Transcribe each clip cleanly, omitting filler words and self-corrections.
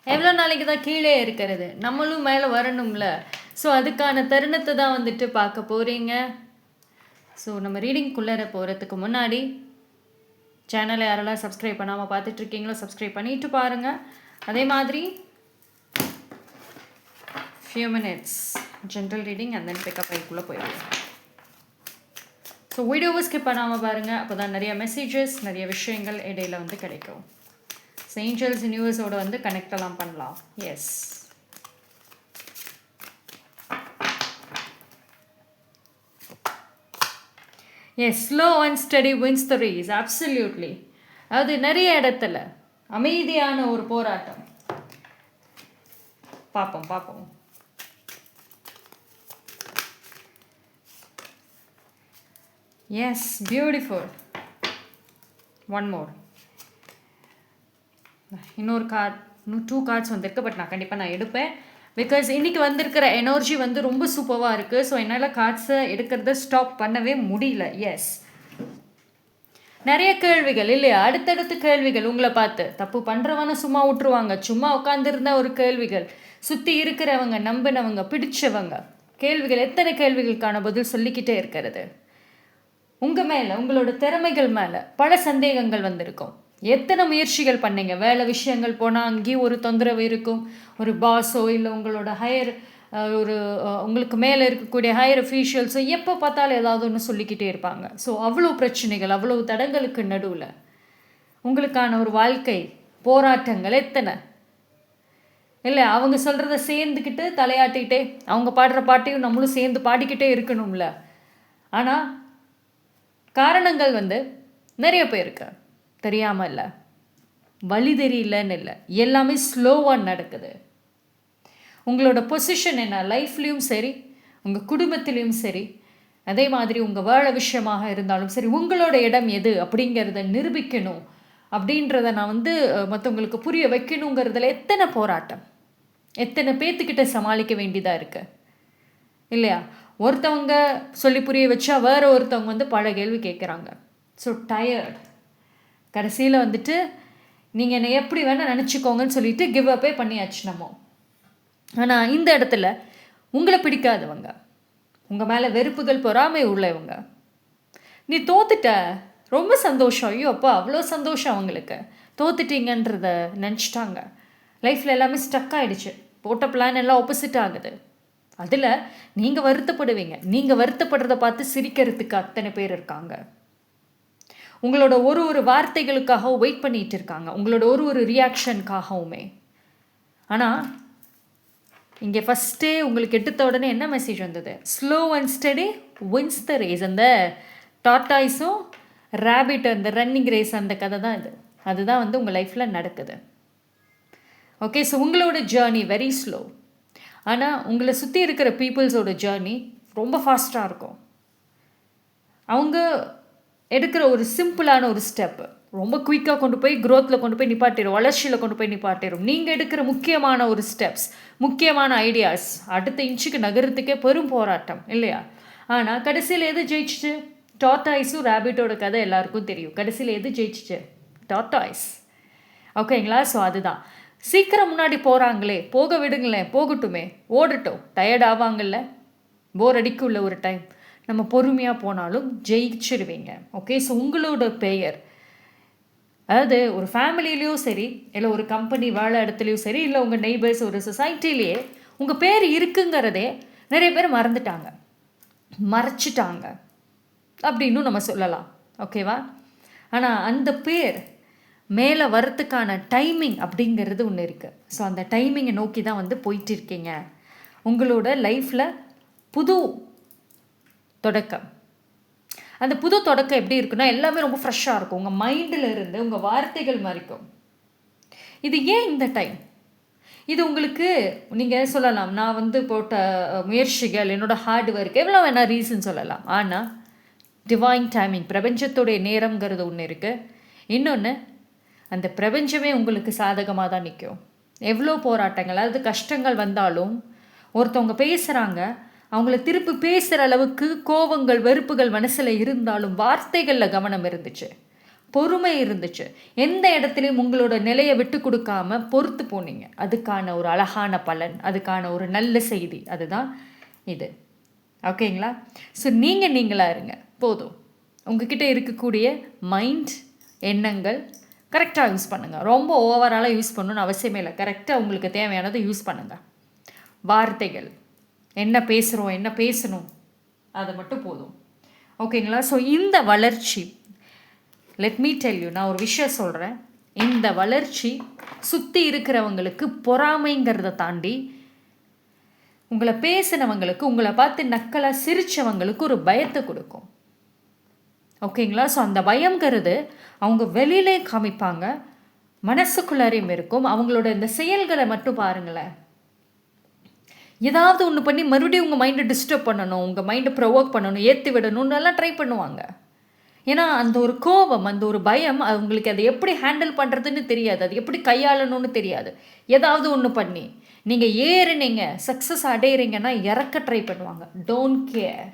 எவ்வளோ நாளைக்கு தான் கீழே இருக்கிறது, நம்மளும் மேலே வரணும்ல. ஸோ அதுக்கான தருணத்தை தான் வந்துட்டு பார்க்க போகிறீங்க. ஸோ நம்ம ரீடிங்குள்ளே போகிறதுக்கு முன்னாடி சேனலை யாரெல்லாம் சப்ஸ்கிரைப் பண்ணாமல் பார்த்துட்ருக்கீங்களோ சப்ஸ்கிரைப் பண்ணிட்டு பாருங்கள். அதே மாதிரி few minutes general reading and then pick up ஐக்குள்ளே போயிடுவோம். ஸோ வீடியோவை ஸ்கிப் பண்ணாமல் பாருங்கள், அப்போ தான் நிறைய மெசேஜஸ் நிறைய விஷயங்கள் இடையில வந்து கிடைக்கும். ஸோ ஏஞ்சல்ஸ் யூனிவர்ஸோட வந்து கனெக்ட் எல்லாம் பண்ணலாம். Yes, yes, slow and steady wins the race. Absolutely. அது நிறைய இடத்துல அமைதியான ஒரு போராட்டம். பார்ப்போம். Yes, beautiful. One more. இன்னொரு கார்ட், இன்னும் 2 கார்ட்ஸ் வந்திருக்கு. பட் நான் கண்டிப்பாக எடுப்பேன். பிகாஸ் இன்றைக்கி வந்திருக்கிற எனர்ஜி வந்து ரொம்ப சூப்பராக இருக்குது. ஸோ என்னால் கார்ட்ஸை எடுக்கிறத ஸ்டாப் பண்ணவே முடியல. எஸ், நிறைய கேள்விகள் இல்லையா, அடுத்தடுத்து கேள்விகள் உங்களை பார்த்து. தப்பு பண்ணுறவன சும்மா விட்டுருவாங்க, சும்மா உட்காந்துருந்த ஒரு கேள்விகள். சுற்றி இருக்கிறவங்க, நம்பினவங்க, பிடிச்சவங்க, கேள்விகள், எத்தனை கேள்விகளுக்கான பதில் சொல்லிக்கிட்டே இருக்கிறது. உங்கள் மேலே, உங்களோட திறமைகள் மேலே பல சந்தேகங்கள் வந்திருக்கும். எத்தனை முயற்சிகள் பண்ணீங்க, வேலை விஷயங்கள் போனால் அங்கேயும் ஒரு தொந்தரவு இருக்கும். ஒரு பாஸோ இல்லை உங்களோட ஹையர் ஒரு உங்களுக்கு மேலே இருக்கக்கூடிய ஹையர் அஃபீஷியல்ஸோ எப்போ பார்த்தாலும் ஏதாவது ஒன்று சொல்லிக்கிட்டே இருப்பாங்க. ஸோ அவ்வளோ பிரச்சனைகள், அவ்வளோ தடங்களுக்கு நடுவில் உங்களுக்கான ஒரு வாழ்க்கை போராட்டங்கள் எத்தனை இல்லை. அவங்க சொல்கிறத சேர்ந்துக்கிட்டு தலையாட்டிக்கிட்டே, அவங்க பாடுற பாட்டையும் நம்மளும் சேர்ந்து பாடிக்கிட்டே இருக்கணும்ல. ஆனால் காரணங்கள் வந்து நிறைய பேருக்கு தெரியாமல் இல்லை, வழி தெரியலன்னு இல்லை, எல்லாமே ஸ்லோவாக நடக்குது. உங்களோட பொசிஷன் என்ன, லைஃப்லேயும் சரி உங்கள் குடும்பத்திலையும் சரி, அதே மாதிரி உங்கள் வேலை விஷயமாக இருந்தாலும் சரி, உங்களோட இடம் எது அப்படிங்கிறத நிரூபிக்கணும் அப்படின்றத நான் வந்து மற்றவங்களுக்கு புரிய வைக்கணுங்கிறதுல எத்தனை போராட்டம், எத்தனை பேர்த்துக்கிட்ட சமாளிக்க வேண்டியதாக இருக்குது இல்லையா. ஒருத்தவங்க சொல்லி புரிய வச்சா வேறு ஒருத்தவங்க வந்து பல கேள்வி கேட்குறாங்க. So tired. கடைசியில் வந்துட்டு நீங்கள் என்னை எப்படி வேணால் நினச்சிக்கோங்கன்னு சொல்லிட்டு கிவ் அப்பே பண்ணியாச்சு நம்ம. ஆனால் இந்த இடத்துல உங்களை பிடிக்காதவங்க, உங்கள் மேலே வெறுப்புகள் பொறாமை உள்ளவங்க, நீ தோத்துட்ட, ரொம்ப சந்தோஷம், ஐயோ அப்பா அவ்வளோ சந்தோஷம், அவங்களுக்கு தோத்துட்டீங்கன்றத நினச்சிட்டாங்க. லைஃப்பில் எல்லாமே ஸ்டக் ஆகிடுச்சு, போட்ட பிளான் எல்லாம் ஆப்போசிட் ஆகுது. அதில் நீங்கள் வருத்தப்படுவீங்க. நீங்கள் வருத்தப்படுறத பார்த்து சிரிக்கிறதுக்கு அத்தனை பேர் இருக்காங்க. உங்களோட ஒரு வார்த்தைகளுக்காக வெயிட் பண்ணிகிட்டு இருக்காங்க, உங்களோட ஒரு ரியாக்ஷனுக்காகவுமே. ஆனால் இங்கே ஃபஸ்ட்டே உங்களுக்கு எடுத்த உடனே என்ன மெசேஜ் வந்தது? Slow and steady wins the race. அந்த டாட்டாய்ஸும் ரேபிட், அந்த ரன்னிங் ரேஸ், அந்த கதை தான் இது. அதுதான் வந்து உங்கள் லைஃப்பில் நடக்குது. ஓகே, ஸோ உங்களோட ஜேர்னி வெரி ஸ்லோ. ஆனால் உங்களை சுற்றி இருக்கிற பீப்புள்ஸோட ஜேர்னி ரொம்ப ஃபாஸ்ட்டாக இருக்கும். அவங்க எடுக்கிற ஒரு சிம்பிளான ஒரு ஸ்டெப்பு ரொம்ப குயிக்காக கொண்டு போய் க்ரோத்தில் கொண்டு போய் நிப்பாட்டிடும், வளர்ச்சியில் கொண்டு போய் நிப்பாட்டிடும். நீங்கள் எடுக்கிற முக்கியமான ஒரு ஸ்டெப்ஸ், முக்கியமான ஐடியாஸ் அடுத்த இன்ச்சுக்கு நகரத்துக்கே பெரும் போராட்டம் இல்லையா. ஆனால் கடைசியில் எது ஜெயிச்சிச்சு? டாட்டாய்ஸும் ரேபிட்டோட கதை எல்லாருக்கும் தெரியும். கடைசியில் எது ஜெயிச்சிச்சு? டாட்டாய்ஸ். ஓகேங்களா. ஸோ அதுதான், சீக்கிரம் முன்னாடி போகிறாங்களே, போக விடுங்களேன், போகட்டுமே, ஓடட்டும், டயர்ட் ஆவாங்கல்ல, போர் அடிக்குள்ள ஒரு டைம், நம்ம பொறுமையாக போனாலும் ஜெயிச்சிடுவீங்க. ஓகே, ஸோ உங்களோட பெயர், அதாவது ஒரு ஃபேமிலிலேயும் சரி, இல்லை ஒரு கம்பெனி வேலை இடத்துலையும் சரி, இல்லை உங்கள் நெய்பர்ஸ், ஒரு சொசைட்டிலேயே உங்கள் பேர் இருக்குங்கிறதே நிறைய பேர் மறந்துட்டாங்க, மறைச்சிட்டாங்க அப்படின்னு நம்ம சொல்லலாம். ஓகேவா. ஆனால் அந்த பேர் மேலே வரத்துக்கான டைமிங் அப்படிங்கிறது ஒன்று இருக்குது. ஸோ அந்த டைமிங்கை நோக்கி தான் வந்து போயிட்டு இருக்கீங்க. உங்களோட லைஃப்பில் புது தொடக்கம். அந்த புது தொடக்கம் எப்படி இருக்குன்னா, எல்லாமே ரொம்ப ஃப்ரெஷ்ஷாக இருக்கும். உங்கள் மைண்டில் இருந்து உங்கள் வார்த்தைகள் மறைக்கும். இது ஏன் இந்த டைம்? இது உங்களுக்கு நீங்கள் சொல்லலாம், நான் வந்து போட்ட முயற்சிகள், என்னோடய ஹார்ட் ஒர்க், எவ்வளோ வேணால் ரீசன் சொல்லலாம். ஆனால் டிவைன் டைமிங், பிரபஞ்சத்துடைய நேரங்கிறது ஒன்று இருக்குது. இன்னொன்று, அந்த பிரபஞ்சமே உங்களுக்கு சாதகமாக தான் நிற்கும். எவ்வளோ போராட்டங்கள், அதாவது கஷ்டங்கள் வந்தாலும், ஒருத்தவங்க பேசுகிறாங்க, அவங்கள திருப்பி பேசுகிற அளவுக்கு கோபங்கள், வெறுப்புகள் மனசில் இருந்தாலும் வார்த்தைகளில் கவனம் இருந்துச்சு, பொறுமை இருந்துச்சு. எந்த இடத்துலையும் உங்களோட நிலையை விட்டு கொடுக்காம பொறுத்து போனீங்க. அதுக்கான ஒரு அழகான பலன், அதுக்கான ஒரு நல்ல செய்தி அதுதான் இது. ஓகேங்களா? ஸோ நீங்களாக இருங்க போதும். உங்ககிட்ட இருக்கக்கூடிய மைண்ட், எண்ணங்கள் கரெக்டாக யூஸ் பண்ணுங்கள். ரொம்ப ஓவராலாக யூஸ் பண்ணணும்னு அவசியமே இல்லை. கரெக்டாக உங்களுக்கு தேவையானதை யூஸ் பண்ணுங்கள். வார்த்தைகள், என்ன பேசுகிறோம், என்ன பேசணும், அது மட்டும் போதும். ஓகேங்களா? ஸோ இந்த வளர்ச்சி, லெட் மீ டெல் யூ, நான் ஒரு விஷயம் சொல்கிறேன். இந்த வளர்ச்சி சுற்றி இருக்கிறவங்களுக்கு பொறாமைங்கிறத தாண்டி உங்களை பேசினவங்களுக்கு, உங்களை பார்த்து நக்கலாக சிரித்தவங்களுக்கு ஒரு பயத்தை கொடுக்கும். ஓகேங்களா? ஸோ அந்த பயங்கிறது அவங்க வெளியிலே காமிப்பாங்க, மனசுக்குள்ளாரையும் இருக்கும். அவங்களோட இந்த செயல்களை மட்டும் பாருங்களேன். ஏதாவது ஒன்று பண்ணி மறுபடியும் உங்கள் மைண்டை டிஸ்டர்ப் பண்ணணும், உங்கள் மைண்டை ப்ரொவோக் பண்ணணும், ஏற்றி விடணும்னு எல்லாம் ட்ரை பண்ணுவாங்க. ஏன்னா அந்த ஒரு கோபம், அந்த ஒரு பயம், அவங்களுக்கு அதை எப்படி ஹேண்டில் பண்ணுறதுன்னு தெரியாது, அது எப்படி கையாளணும்னு தெரியாது. ஏதாவது ஒன்று பண்ணி நீங்கள் ஏறினீங்க, சக்ஸஸ் அடையிறீங்கன்னா இறக்க ட்ரை பண்ணுவாங்க. Don't care.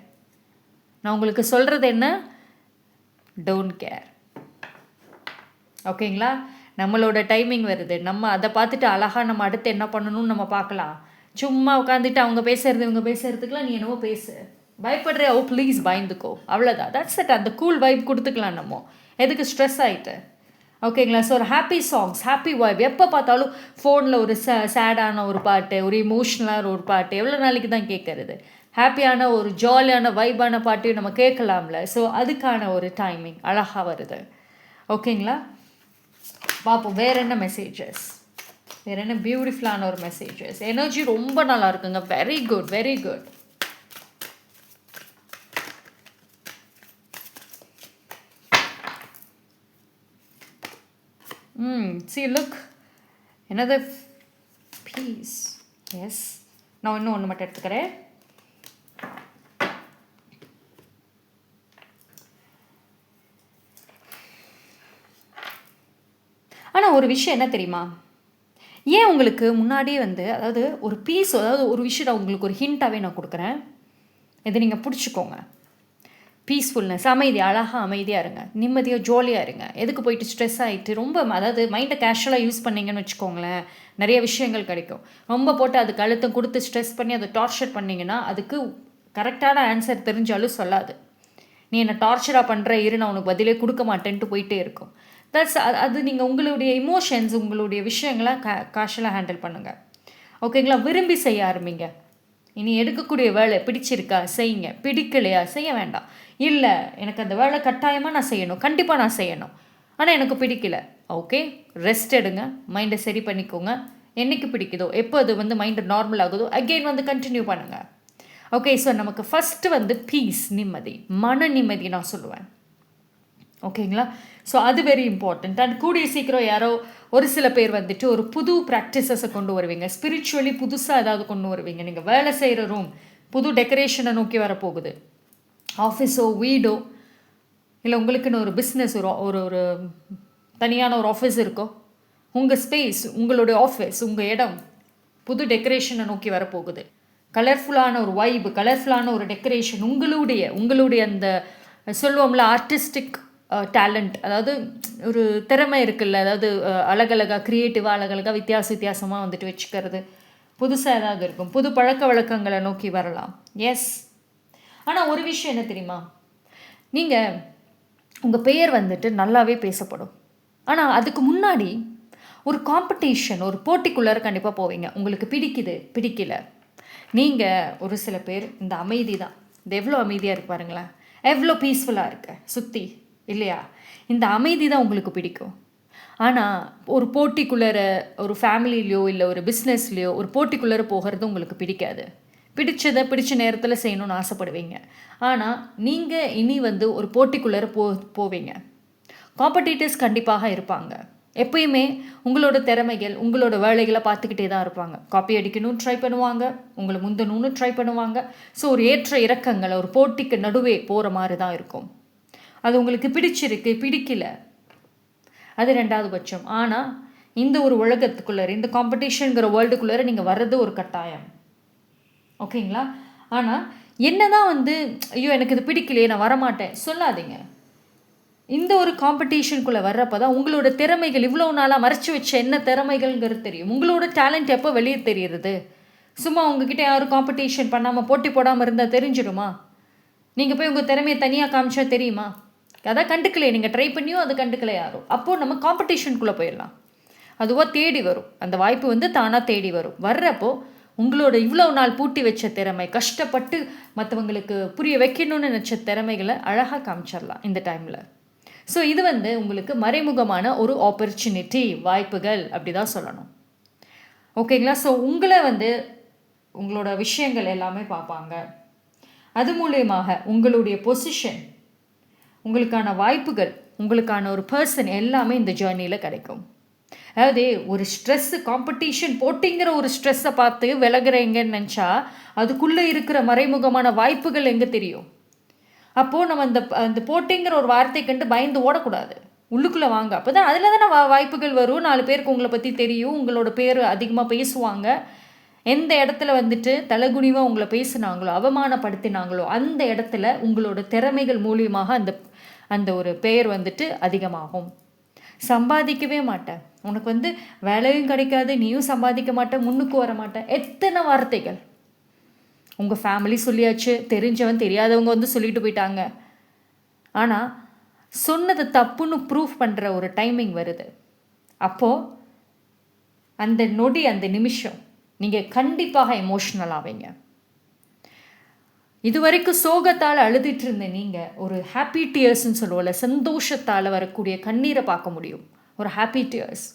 நான் உங்களுக்கு சொல்கிறது என்ன? Don't care. ஓகேங்களா? நம்மளோட டைமிங் வருது. நம்ம அதை பார்த்துட்டு அழகாக நம்ம அடுத்து என்ன பண்ணணும்னு நம்ம பார்க்கலாம். சும்மா உட்காந்துட்டு அவங்க பேசுறது இவங்க பேசுறதுக்குலாம் நீ என்னவோ பேசு, பயப்படுறியா, ஓ ப்ளீஸ் பயந்துக்கோ, அவ்வளோதான். That's it. அந்த கூல் வைப் கொடுத்துக்கலாம். நம்ம எதுக்கு ஸ்ட்ரெஸ் ஆகிட்டு? ஓகேங்களா? ஸோ ஒரு ஹாப்பி சாங்ஸ், ஹாப்பி வைப். எப்போ பார்த்தாலும் ஃபோனில் ஒரு சேடான ஒரு பாட்டு, ஒரு இமோஷ்னலான ஒரு பாட்டு எவ்வளோ நாளைக்கு தான் கேட்குறது? ஹாப்பியான ஒரு ஜாலியான வைப்பான பாட்டையும் நம்ம கேட்கலாம்ல. ஸோ அதுக்கான ஒரு டைமிங் அழகாக வருது. ஓகேங்களா? பார்ப்போம் வேறு என்ன மெசேஜஸ், வேறு என்ன பியூட்டிஃபுல்லான ஒரு மெசேஜஸ். எனர்ஜி ரொம்ப நல்லா இருக்குங்க. Very good, very good. See, look, another piece. Yes. நான் இன்னும் ஒன்று மட்டும் எடுத்துக்கிறேன். ஆனால் ஒரு விஷயம் என்ன தெரியுமா? ஏன் உங்களுக்கு முன்னாடியே அதாவது ஒரு பீஸ், அதாவது ஒரு விஷயம் நான் உங்களுக்கு ஒரு ஹிண்ட்டாகவே நான் கொடுக்குறேன். இதை நீங்கள் பிடிச்சிக்கோங்க. பீஸ்ஃபுல்னஸ், அமைதி, அழகாக அமைதியாக இருங்க, நிம்மதியாக ஜாலியாக இருங்க. எதுக்கு போயிட்டு ஸ்ட்ரெஸ் ஆகிட்டு ரொம்ப, அதாவது மைண்டை கேஷுவலாக யூஸ் பண்ணிங்கன்னு வச்சுக்கோங்களேன், நிறைய விஷயங்கள் கிடைக்கும். ரொம்ப போட்டு அதுக்கு அழுத்தம் கொடுத்து ஸ்ட்ரெஸ் பண்ணி அதை டார்ச்சர் பண்ணிங்கன்னா அதுக்கு கரெக்டான ஆன்சர் தெரிஞ்சாலும் சொல்லாது. நீ என்னை டார்ச்சராக பண்ணுற, இரு நான் உனக்கு பதிலே கொடுக்க மாட்டேன்ட்டு போயிட்டே இருக்கும். அது நீங்கள் உங்களுடைய இமோஷன்ஸ், உங்களுடைய விஷயங்களை கேஷுவலாக ஹேண்டில் பண்ணுங்கள். ஓகேங்களா? விரும்பி செய்ய ஆரம்பிங்க. இனி எடுக்கக்கூடிய வேலை பிடிச்சிருக்கா செய்யுங்க, பிடிக்கலையா செய்ய வேண்டாம். இல்லை எனக்கு அந்த வேலை கட்டாயமாக நான் செய்யணும், கண்டிப்பாக நான் செய்யணும், ஆனால் எனக்கு பிடிக்கல, ஓகே ரெஸ்ட் எடுங்க, மைண்டை சரி பண்ணிக்கோங்க. என்றைக்கு பிடிக்குதோ, எப்போ அது மைண்டு நார்மல் ஆகுதோ அகெயின் கண்டினியூ பண்ணுங்கள். ஓகே? ஸோ நமக்கு ஃபஸ்ட்டு பீஸ், நிம்மதி, மன நிம்மதி நான் சொல்லுவேன். ஓகேங்களா? ஸோ அது வெரி இம்பார்ட்டண்ட். அண்ட் கூடிய சீக்கிரம் யாரோ ஒரு சில பேர் ஒரு புது ப்ராக்டிசஸை கொண்டு வருவீங்க, ஸ்பிரிச்சுவலி புதுசாக ஏதாவது கொண்டு வருவீங்க. நீங்கள் வேலை செய்கிற ரூம் புது டெக்கரேஷனை நோக்கி வரப்போகுது. ஆஃபீஸோ வீடோ இல்லை உங்களுக்குன்னு ஒரு பிஸ்னஸ், ஒரு ஒரு தனியான ஒரு ஆஃபீஸ் இருக்கோ, உங்கள் ஸ்பேஸ், உங்களுடைய ஆஃபீஸ், உங்கள் இடம் புது டெக்கரேஷனை நோக்கி வரப்போகுது. கலர்ஃபுல்லான ஒரு வைப்பு, கலர்ஃபுல்லான ஒரு டெக்கரேஷன், உங்களுடைய அந்த சொல்லுவோம்ல ஆர்டிஸ்டிக் டேலண்ட், அதாவது ஒரு திறமை இருக்குல்ல, அதாவது அழகழகாக க்ரியேட்டிவாக அழகழகாக வித்தியாசமாக வச்சுக்கிறது, புதுசாக ஏதாவது இருக்கும். புது பழக்க வழக்கங்களை நோக்கி வரலாம். எஸ். ஆனால் ஒரு விஷயம் என்ன தெரியுமா? நீங்கள் உங்கள் பெயர் நல்லாவே பேசப்படும். ஆனால் அதுக்கு முன்னாடி ஒரு காம்படிஷன், ஒரு போட்டிக்குள்ளார கண்டிப்பாக போவீங்க. உங்களுக்கு பிடிக்கல. நீங்கள் ஒரு சில பேர் இந்த அமைதி தான், இது எவ்வளோ அமைதியாக இருக்கு பாருங்களேன், எவ்வளோ பீஸ்ஃபுல்லாக இருக்கு சுற்றி, இல்லையா? இந்த அமைதி தான் உங்களுக்கு பிடிக்கும். ஆனால் ஒரு போட்டிக்குள்ளே, ஒரு ஃபேமிலிலையோ இல்லை ஒரு பிஸ்னஸ்லையோ ஒரு போட்டிக்குள்ளே போகிறது உங்களுக்கு பிடிக்காது. பிடிச்ச நேரத்தில் செய்யணும்னு ஆசைப்படுவீங்க. ஆனால் நீங்கள் இனி ஒரு போட்டிக்குள்ளே போவீங்க. காம்படிட்டர்ஸ் கண்டிப்பாக இருப்பாங்க. எப்பயுமே உங்களோட திறமைகள், உங்களோட வேலைகளை பார்த்துக்கிட்டே தான் இருப்பாங்க. காப்பி அடிக்கணும்னு ட்ரை பண்ணுவாங்க, உங்களை முந்தணும்னு ட்ரை பண்ணுவாங்க. ஸோ ஒரு ஏற்ற இறக்கங்களை, ஒரு போட்டிக்கு நடுவே போகிற மாதிரி தான் இருக்கும். அது உங்களுக்கு பிடிச்சிருக்கு, பிடிக்கல, அது ரெண்டாவது பட்சம். ஆனால் இந்த ஒரு உலகத்துக்குள்ளே, இந்த காம்படிஷனுங்கிற வேர்ல்டுக்குள்ளே நீங்கள் வர்றது ஒரு கட்டாயம். ஓகேங்களா? ஆனால் என்ன தான் ஐயோ எனக்கு இது பிடிக்கலையே நான் வரமாட்டேன் சொல்லாதீங்க. இந்த ஒரு காம்படிஷனுக்குள்ளே வர்றப்போ தான் உங்களோட திறமைகள் இவ்வளோ நாளாக மறைச்சி வச்ச என்ன திறமைகள்ங்கிறது தெரியும். உங்களோட டேலண்ட் எப்போ வெளியே தெரியுறது? சும்மா உங்ககிட்ட யாரும் காம்படிஷன் பண்ணாமல் போட்டி போடாமல் இருந்தால் தெரிஞ்சிடுமா? நீங்கள் போய் உங்கள் திறமையை தனியாக காமிச்சா தெரியுமா? அதான் கண்டுக்கலையே, நீங்கள் ட்ரை பண்ணியும் அது கண்டுக்கலை யாரும். அப்போது நம்ம காம்படிஷனுக்குள்ளே போயிடலாம். அதுவாக தேடி வரும், அந்த வாய்ப்பு தானாக தேடி வரும். வர்றப்போ உங்களோட இவ்வளோ நாள் பூட்டி வச்ச திறமை, கஷ்டப்பட்டு மற்றவங்களுக்கு புரிய வைக்கணும்னு நினச்ச திறமைகளை அழகாக காமிச்சிடலாம் இந்த டைமில். ஸோ இது உங்களுக்கு மறைமுகமான ஒரு ஆப்பர்ச்சுனிட்டி, வாய்ப்புகள் அப்படி தான் சொல்லணும். ஓகேங்களா? ஸோ உங்களை உங்களோட விஷயங்கள் எல்லாமே பார்ப்பாங்க. அது மூலயமாக உங்களுடைய பொசிஷன், உங்களுக்கான வாய்ப்புகள், உங்களுக்கான ஒரு பர்சன் எல்லாமே இந்த ஜேர்னியில் கிடைக்கும். அதாவது ஒரு ஸ்ட்ரெஸ்ஸு, காம்படிஷன், போட்டிங்கிற ஒரு ஸ்ட்ரெஸ்ஸை பார்த்து விலகுறீங்கன்னு நினச்சா அதுக்குள்ளே இருக்கிற மறைமுகமான வாய்ப்புகள் எங்கே தெரியும்? அப்போது நம்ம அந்த போட்டிங்கிற ஒரு வார்த்தை கண்டு பயந்து ஓடக்கூடாது, உள்ளுக்குள்ளே வாங்க. அப்போ தான் அதில் தானே வாய்ப்புகள் வரும். 4 பேருக்கு உங்களை பற்றி தெரியும், உங்களோட பேர் அதிகமாக பேசுவாங்க. எந்த இடத்துல தலைகுனிவாக உங்களை பேசுனாங்களோ, அவமானப்படுத்தினாங்களோ, அந்த இடத்துல உங்களோட திறமைகள் மூலியமாக அந்த ஒரு பெயர் அதிகமாகும். சம்பாதிக்கவே மாட்டேன், உனக்கு வேலையும் கிடைக்காது, நீயும் சம்பாதிக்க மாட்டேன், முன்னுக்கு வர மாட்டேன், எத்தனை வார்த்தைகள் உங்கள் ஃபேமிலி சொல்லியாச்சு, தெரிஞ்சவன் தெரியாதவங்க சொல்லிட்டு போயிட்டாங்க. ஆனால் சொன்னது தப்புன்னு ப்ரூஃப் பண்ணுற ஒரு டைமிங் வருது. அப்போது அந்த நொடி, அந்த நிமிஷம் நீங்கள் கண்டிப்பாக எமோஷ்னல் ஆவீங்க. இது வரைக்கும் சோகத்தால் அழுதுட்டு இருந்த நீங்கள் ஒரு ஹாப்பி டியர்ஸ்ன்னு சொல்லுவோம்ல, சந்தோஷத்தால் வரக்கூடிய கண்ணீரை பார்க்க முடியும், ஒரு ஹாப்பி டியர்ஸ்.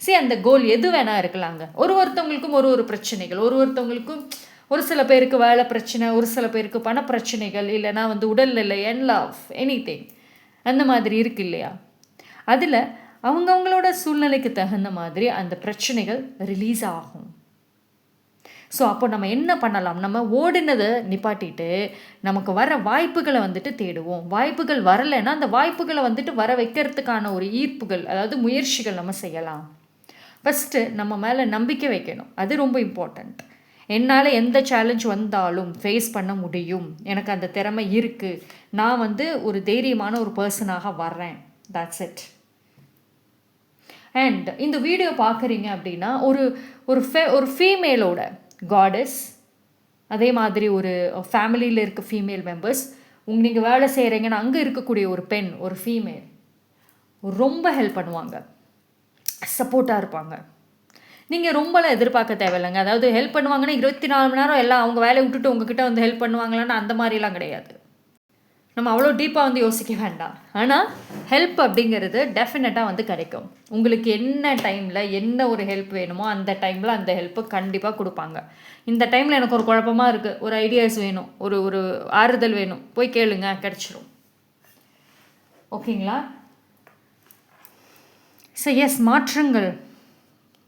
சரி, அந்த கோல் எது வேணா இருக்கலாங்க. ஒருத்தவங்களுக்கும் ஒரு பிரச்சனைகள், ஒருத்தவங்களுக்கும் ஒரு சில பேருக்கு வேலை பிரச்சனை, ஒரு சில பேருக்கு பண பிரச்சனைகள், இல்லைனா உடல்நிலை, லவ், எனிதிங் அந்த மாதிரி இருக்கு இல்லையா? அதில் அவங்கவுங்களோட சூழ்நிலைக்கு தகுந்த மாதிரி அந்த பிரச்சனைகள் ரிலீஸ் ஆகும். ஸோ அப்போ நம்ம என்ன பண்ணலாம்? நம்ம ஓடினதை நிப்பாட்டிட்டு நமக்கு வர வாய்ப்புகளை தேடுவோம். வாய்ப்புகள் வரலைன்னா அந்த வாய்ப்புகளை வர வைக்கிறதுக்கான ஒரு ஈர்ப்புகள், அதாவது முயற்சிகள் நம்ம செய்யலாம். ஃபஸ்ட்டு நம்ம மேலே நம்பிக்கை வைக்கணும், அது ரொம்ப இம்பார்ட்டண்ட். என்னால் எந்த சேலஞ்ச் வந்தாலும் ஃபேஸ் பண்ண முடியும், எனக்கு அந்த திறமை இருக்குது, நான் ஒரு தைரியமான ஒரு பர்சனாக வர்றேன், தட்ஸ் இட். அண்ட் இந்த வீடியோ பார்க்குறீங்க அப்படின்னா ஒரு ஃபீமேலோட காடஸ், அதே மாதிரி ஒரு ஃபேமிலியில் இருக்க ஃபீமேல் மெம்பர்ஸ், நீங்கள் வேலை செய்கிறீங்கன்னா அங்கே இருக்கக்கூடிய ஒரு பெண், ஒரு ஃபீமேல் ரொம்ப ஹெல்ப் பண்ணுவாங்க, சப்போர்ட்டாக இருப்பாங்க. நீங்கள் ரொம்பலாம் எதிர்பார்க்க தேவையில்லைங்க. அதாவது ஹெல்ப் பண்ணுவாங்கன்னா 24 மணி நேரம் எல்லாம் அவங்க வேலையை விட்டுட்டு உங்ககிட்ட ஹெல்ப் பண்ணுவாங்களான்னு அந்த மாதிரிலாம் கிடையாது. நம்ம அவ்வளோ டீப்பாக யோசிக்க வேண்டாம். ஆனால் ஹெல்ப் அப்படிங்கிறது டெஃபினட்டாக கிடைக்கும். உங்களுக்கு என்ன டைமில் என்ன ஒரு ஹெல்ப் வேணுமோ அந்த டைமில் அந்த ஹெல்ப்பு கண்டிப்பாக கொடுப்பாங்க. இந்த டைமில் எனக்கு ஒரு குழப்பமாக இருக்குது, ஒரு ஐடியாஸ் வேணும், ஒரு ஆறுதல் வேணும், போய் கேளுங்க, கிடச்சிரும். ஓகேங்களா? ஸோ எஸ், மாற்றங்கள்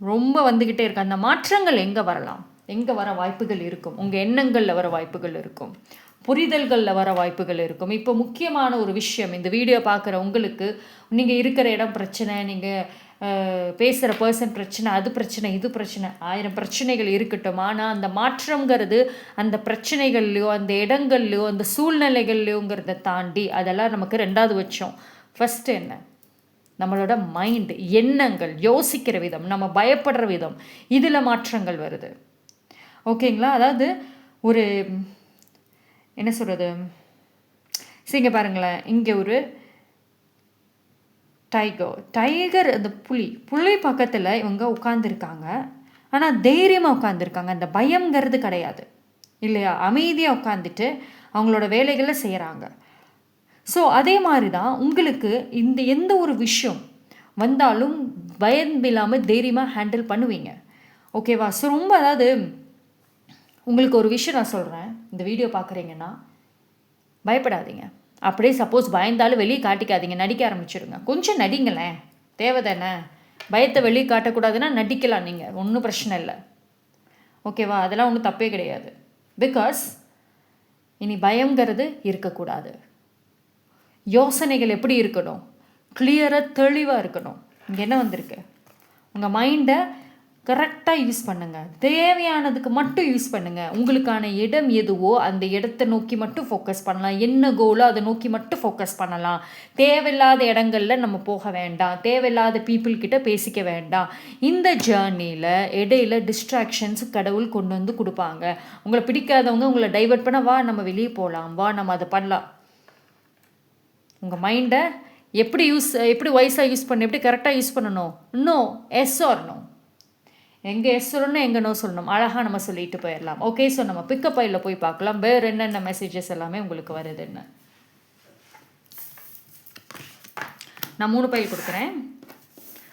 ரொம்ப வந்துக்கிட்டே இருக்கு. அந்த மாற்றங்கள் எங்கே வரலாம், எங்கே வர வாய்ப்புகள் இருக்கும்? உங்கள் எண்ணங்களில் வர வாய்ப்புகள் இருக்கும், புரிதல்களில் வர வாய்ப்புகள் இருக்கும். இப்போ முக்கியமான ஒரு விஷயம், இந்த வீடியோ பார்க்குற உங்களுக்கு, நீங்கள் இருக்கிற இடம் பிரச்சனை, நீங்கள் பேசுகிற பர்சன் பிரச்சனை, அது பிரச்சனை, இது பிரச்சனை, 1000 பிரச்சனைகள் இருக்கட்டும். ஆனால் அந்த மாற்றங்கிறது அந்த பிரச்சனைகள்லையோ, அந்த இடங்கள்லையோ, அந்த சூழ்நிலைகள்லையோங்கிறத தாண்டி அதெல்லாம் நமக்கு 2வது பட்சம். ஃபஸ்ட்டு என்ன? நம்மளோட மைண்ட், எண்ணங்கள், யோசிக்கிற விதம், நம்ம பயப்படுற விதம், இதில் மாற்றங்கள் வருது. ஓகேங்களா? அதாவது ஒரு என்ன சொல்கிறது, சரிங்க பாருங்களேன், இங்கே ஒரு டைகர் அந்த புலி பக்கத்தில் இவங்க உட்காந்துருக்காங்க. ஆனால் தைரியமாக உட்காந்துருக்காங்க, அந்த பயங்கிறது கிடையாது இல்லையா? அமைதியாக உட்காந்துட்டு அவங்களோட வேலைகளை செய்கிறாங்க. ஸோ அதே மாதிரி தான் உங்களுக்கு எந்த ஒரு விஷயம் வந்தாலும் பயம் இல்லாமல் தைரியமாக ஹேண்டில் பண்ணுவீங்க. ஓகேவா? ஸோ ரொம்ப, அதாவது உங்களுக்கு ஒரு விஷயம் நான் சொல்கிறேன், இந்த வீடியோ பார்க்குறீங்கன்னா பயப்படாதீங்க. அப்படியே சப்போஸ் பயந்தாலும் வெளியே காட்டிக்காதீங்க, நடிக்க ஆரம்பிச்சிடுங்க. கொஞ்சம் நடிங்களேன், தேவை தானே. பயத்தை வெளியே காட்டக்கூடாதுன்னா நடிக்கலாம், நீங்கள் ஒன்றும் பிரச்சனை இல்லை. ஓகேவா? அதெல்லாம் ஒன்றும் தப்பே கிடையாது. பிகாஸ் இனி பயங்கிறது இருக்கக்கூடாது. யோசனைகள் எப்படி இருக்கணும்? கிளியராக தெளிவாக இருக்கணும். இங்கே என்ன வந்திருக்கு? உங்கள் மைண்டை கரெக்டாக யூஸ் பண்ணுங்கள். தேவையானதுக்கு மட்டும் யூஸ் பண்ணுங்கள். உங்களுக்கான இடம் எதுவோ அந்த இடத்த நோக்கி மட்டும் ஃபோக்கஸ் பண்ணலாம். என்ன கோலோ அதை நோக்கி மட்டும் ஃபோக்கஸ் பண்ணலாம். தேவையில்லாத இடங்களில் நம்ம போக வேண்டாம். தேவையில்லாத பீப்புள்கிட்ட பேசிக்க வேண்டாம். இந்த ஜேர்னியில் இடையில டிஸ்ட்ராக்ஷன்ஸ் கடவுள் கொண்டு வந்து கொடுப்பாங்க. உங்களை பிடிக்காதவங்க உங்களை டைவர்ட் பண்ண, வா நம்ம வெளியே போகலாம், வா நம்ம அதை பண்ணலாம். உங்கள் மைண்டை எப்படி வைஸாக யூஸ் பண்ணணும், எப்படி கரெக்டாக யூஸ் பண்ணணும். No, yes or no. எங்கே எஸ் சொல்லணும், எங்கே நோ சொல்லணும், அழகாக நம்ம சொல்லிட்டு போயிடலாம். ஓகே, ஸோ நம்ம பிக்கப் ஃபைலில் போய் பார்க்கலாம் வேறு என்னென்ன மெசேஜஸ் எல்லாமே உங்களுக்கு வருதுன்னு. நான் 3 ஃபைல் கொடுக்குறேன்.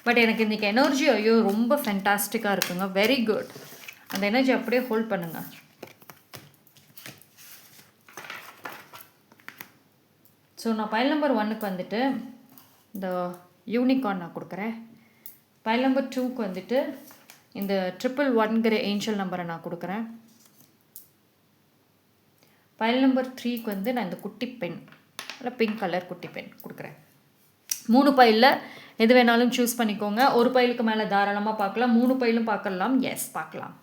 பட் எனக்கு இன்றைக்கி எனர்ஜி ஐயோ ரொம்ப ஃபென்டாஸ்டிக்காக இருக்குங்க. Very good. அந்த எனர்ஜி அப்படியே ஹோல்ட் பண்ணுங்கள். ஸோ நான் ஃபைல் நம்பர் 1க்கு வந்துட்டு இந்த யூனிகார்ன் நான் கொடுக்குறேன். ஃபைல் நம்பர் 2க்கு வந்துட்டு இந்த 111ங்கிற ஏஞ்சல் நம்பரை நான் கொடுக்குறேன். ஃபைல் நம்பர் 3க்கு வந்து நான் இந்த குட்டி பென், இல்லை பிங்க் கலர் குட்டி பென் கொடுக்குறேன். 3 ஃபைலில் எது வேணாலும் சூஸ் பண்ணிக்கோங்க. ஒரு ஃபைலுக்கு மேலே தாராளமாக பார்க்கலாம். 3 ஃபைலும் பார்க்கலாம். எஸ், பார்க்கலாம்.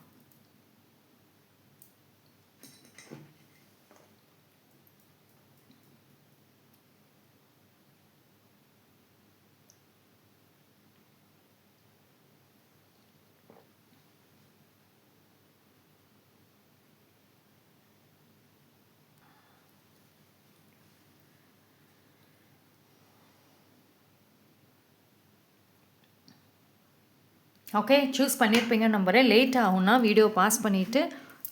ஓகே, சூஸ் பண்ணியிருப்பீங்க நம்பரே. லேட் ஆகும்னா வீடியோ பாஸ் பண்ணிவிட்டு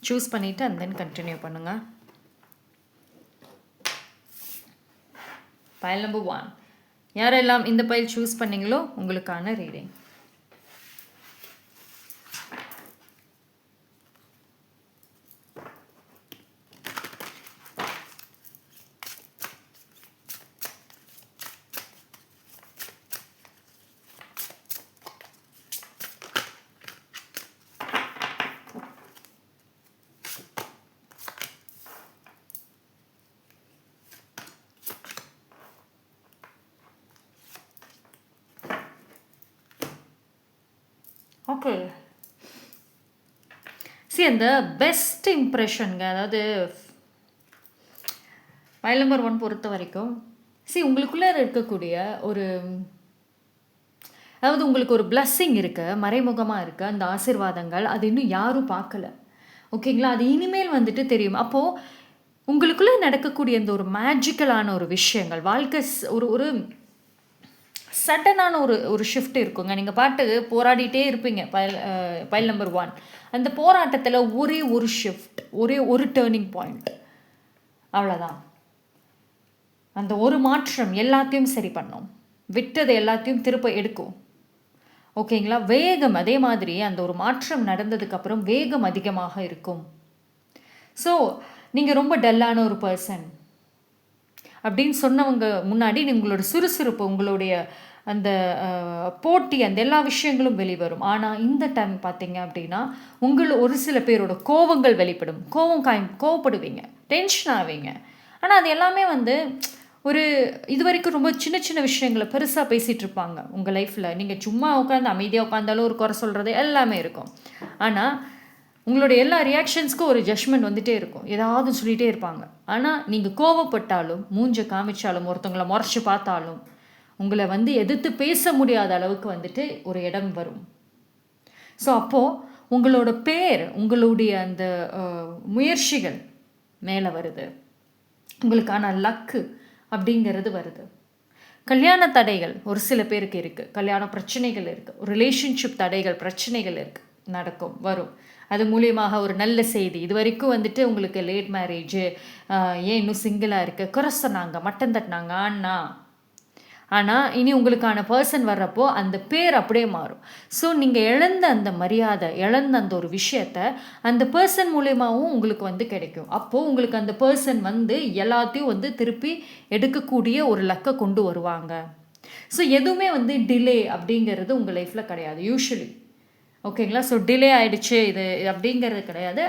சூஸ் பண்ணிவிட்டு அண்ட் தென் கண்டினியூ பண்ணுங்கள். ஃபைல் நம்பர் 1 யாரெல்லாம் இந்த ஃபைல் சூஸ் பண்ணிங்களோ உங்களுக்கான ரீடிங். ஓகே, அந்த பெஸ்ட் இம்ப்ரெஷனுங்க. அதாவது ஃபைல் நம்பர் 1 பொறுத்த வரைக்கும் உங்களுக்குள்ளே இருக்கக்கூடிய ஒரு, அதாவது உங்களுக்கு ஒரு பிளஸ்ஸிங் இருக்குது, மறைமுகமாக இருக்குது. அந்த ஆசீர்வாதங்கள் அது இன்னும் யாரும் பார்க்கல. ஓகேங்களா? அது இனிமேல் வந்துட்டு தெரியும். அப்போது உங்களுக்குள்ளே நடக்கக்கூடிய அந்த ஒரு மேஜிக்கலான ஒரு விஷயங்கள், வாழ்க்கை ஒரு சடனான ஒரு ஷிஃப்ட் இருக்குங்க. நீங்கள் பாட்டு போராடிட்டே இருப்பீங்க. ஃபைல் நம்பர் 1 அந்த போராட்டத்தில் ஒரே ஒரு ஷிஃப்ட், ஒரே ஒரு டேர்னிங் பாயிண்ட், அவ்வளோதான். அந்த ஒரு மாற்றம் எல்லாத்தையும் சரி பண்ணும், விட்டது எல்லாத்தையும் திருப்ப எடுக்கும். ஓகேங்களா? வேகம் அதே மாதிரி அந்த ஒரு மாற்றம் நடந்ததுக்கப்புறம் வேகம் அதிகமாக இருக்கும். ஸோ நீங்கள் ரொம்ப டல்லான ஒரு பர்சன் அப்படின்னு சொன்னவங்க முன்னாடி உங்களோட சுறுசுறுப்பு, உங்களுடைய அந்த போட்டி, அந்த எல்லா விஷயங்களும் வெளிவரும். ஆனால் இந்த டைம் பார்த்தீங்க அப்படின்னா ஒரு சில பேரோட கோவங்கள் வெளிப்படும். கோவப்படுவீங்க, டென்ஷன் ஆவீங்க. ஆனால் அது எல்லாமே வந்து ஒரு இது வரைக்கும் ரொம்ப சின்ன சின்ன விஷயங்களை பெருசாக பேசிகிட்டு இருப்பாங்க உங்கள் லைஃப்பில். நீங்கள் சும்மா உட்காந்து அமைதியாக உட்காந்தாலும் ஒரு குறை சொல்கிறது எல்லாமே இருக்கும். ஆனால் உங்களுடைய எல்லா ரியாக்ஷன்ஸ்க்கும் ஒரு ஜட்ஜ்மெண்ட் வந்துகிட்டே இருக்கும், ஏதாவது சொல்லிகிட்டே இருப்பாங்க. ஆனால் நீங்கள் கோவப்பட்டாலும், மூஞ்சை காமிச்சாலும், ஒருத்தவங்களை முறைச்சி பார்த்தாலும் உங்களை வந்து எதிர்த்து பேச முடியாத அளவுக்கு வந்துட்டு ஒரு இடம் வரும். ஸோ அப்போது உங்களோட பேர், உங்களுடைய அந்த முயற்சிகள் மேலே வருது, உங்களுக்கான லக்கு அப்படிங்கிறது வருது. கல்யாண தடைகள் ஒரு சில பேருக்கு இருக்குது, கல்யாண பிரச்சனைகள் இருக்குது, ரிலேஷன்ஷிப் தடைகள், பிரச்சனைகள் இருக்குது, நடக்கும், வரும். அது மூலியமாக ஒரு நல்ல செய்தி. இது வரைக்கும் வந்துட்டு உங்களுக்கு லேட் மேரேஜு, ஏன் இன்னும் சிங்கிளாக இருக்குது, குறை சொன்னாங்க, மட்டம் தட்டினாங்க, ஆனால் இனி உங்களுக்கான பர்சன் வர்றப்போ அந்த பேர் அப்படியே மாறும். ஸோ நீங்கள் இழந்த அந்த மரியாதை, இழந்த அந்த ஒரு விஷயத்த அந்த பர்சன் மூலியமாகவும் உங்களுக்கு வந்து கிடைக்கும். அப்போது உங்களுக்கு அந்த பர்சன் வந்து எல்லாத்தையும் வந்து திருப்பி எடுக்கக்கூடிய ஒரு லக்கை கொண்டு வருவாங்க. ஸோ எதுவுமே வந்து டிலே அப்படிங்கிறது உங்கள் லைஃப்பில் கிடையாது யூஸ்வலி. ஓகேங்களா? ஸோ டிலே ஆகிடுச்சு இது அப்படிங்கிறது கிடையாது.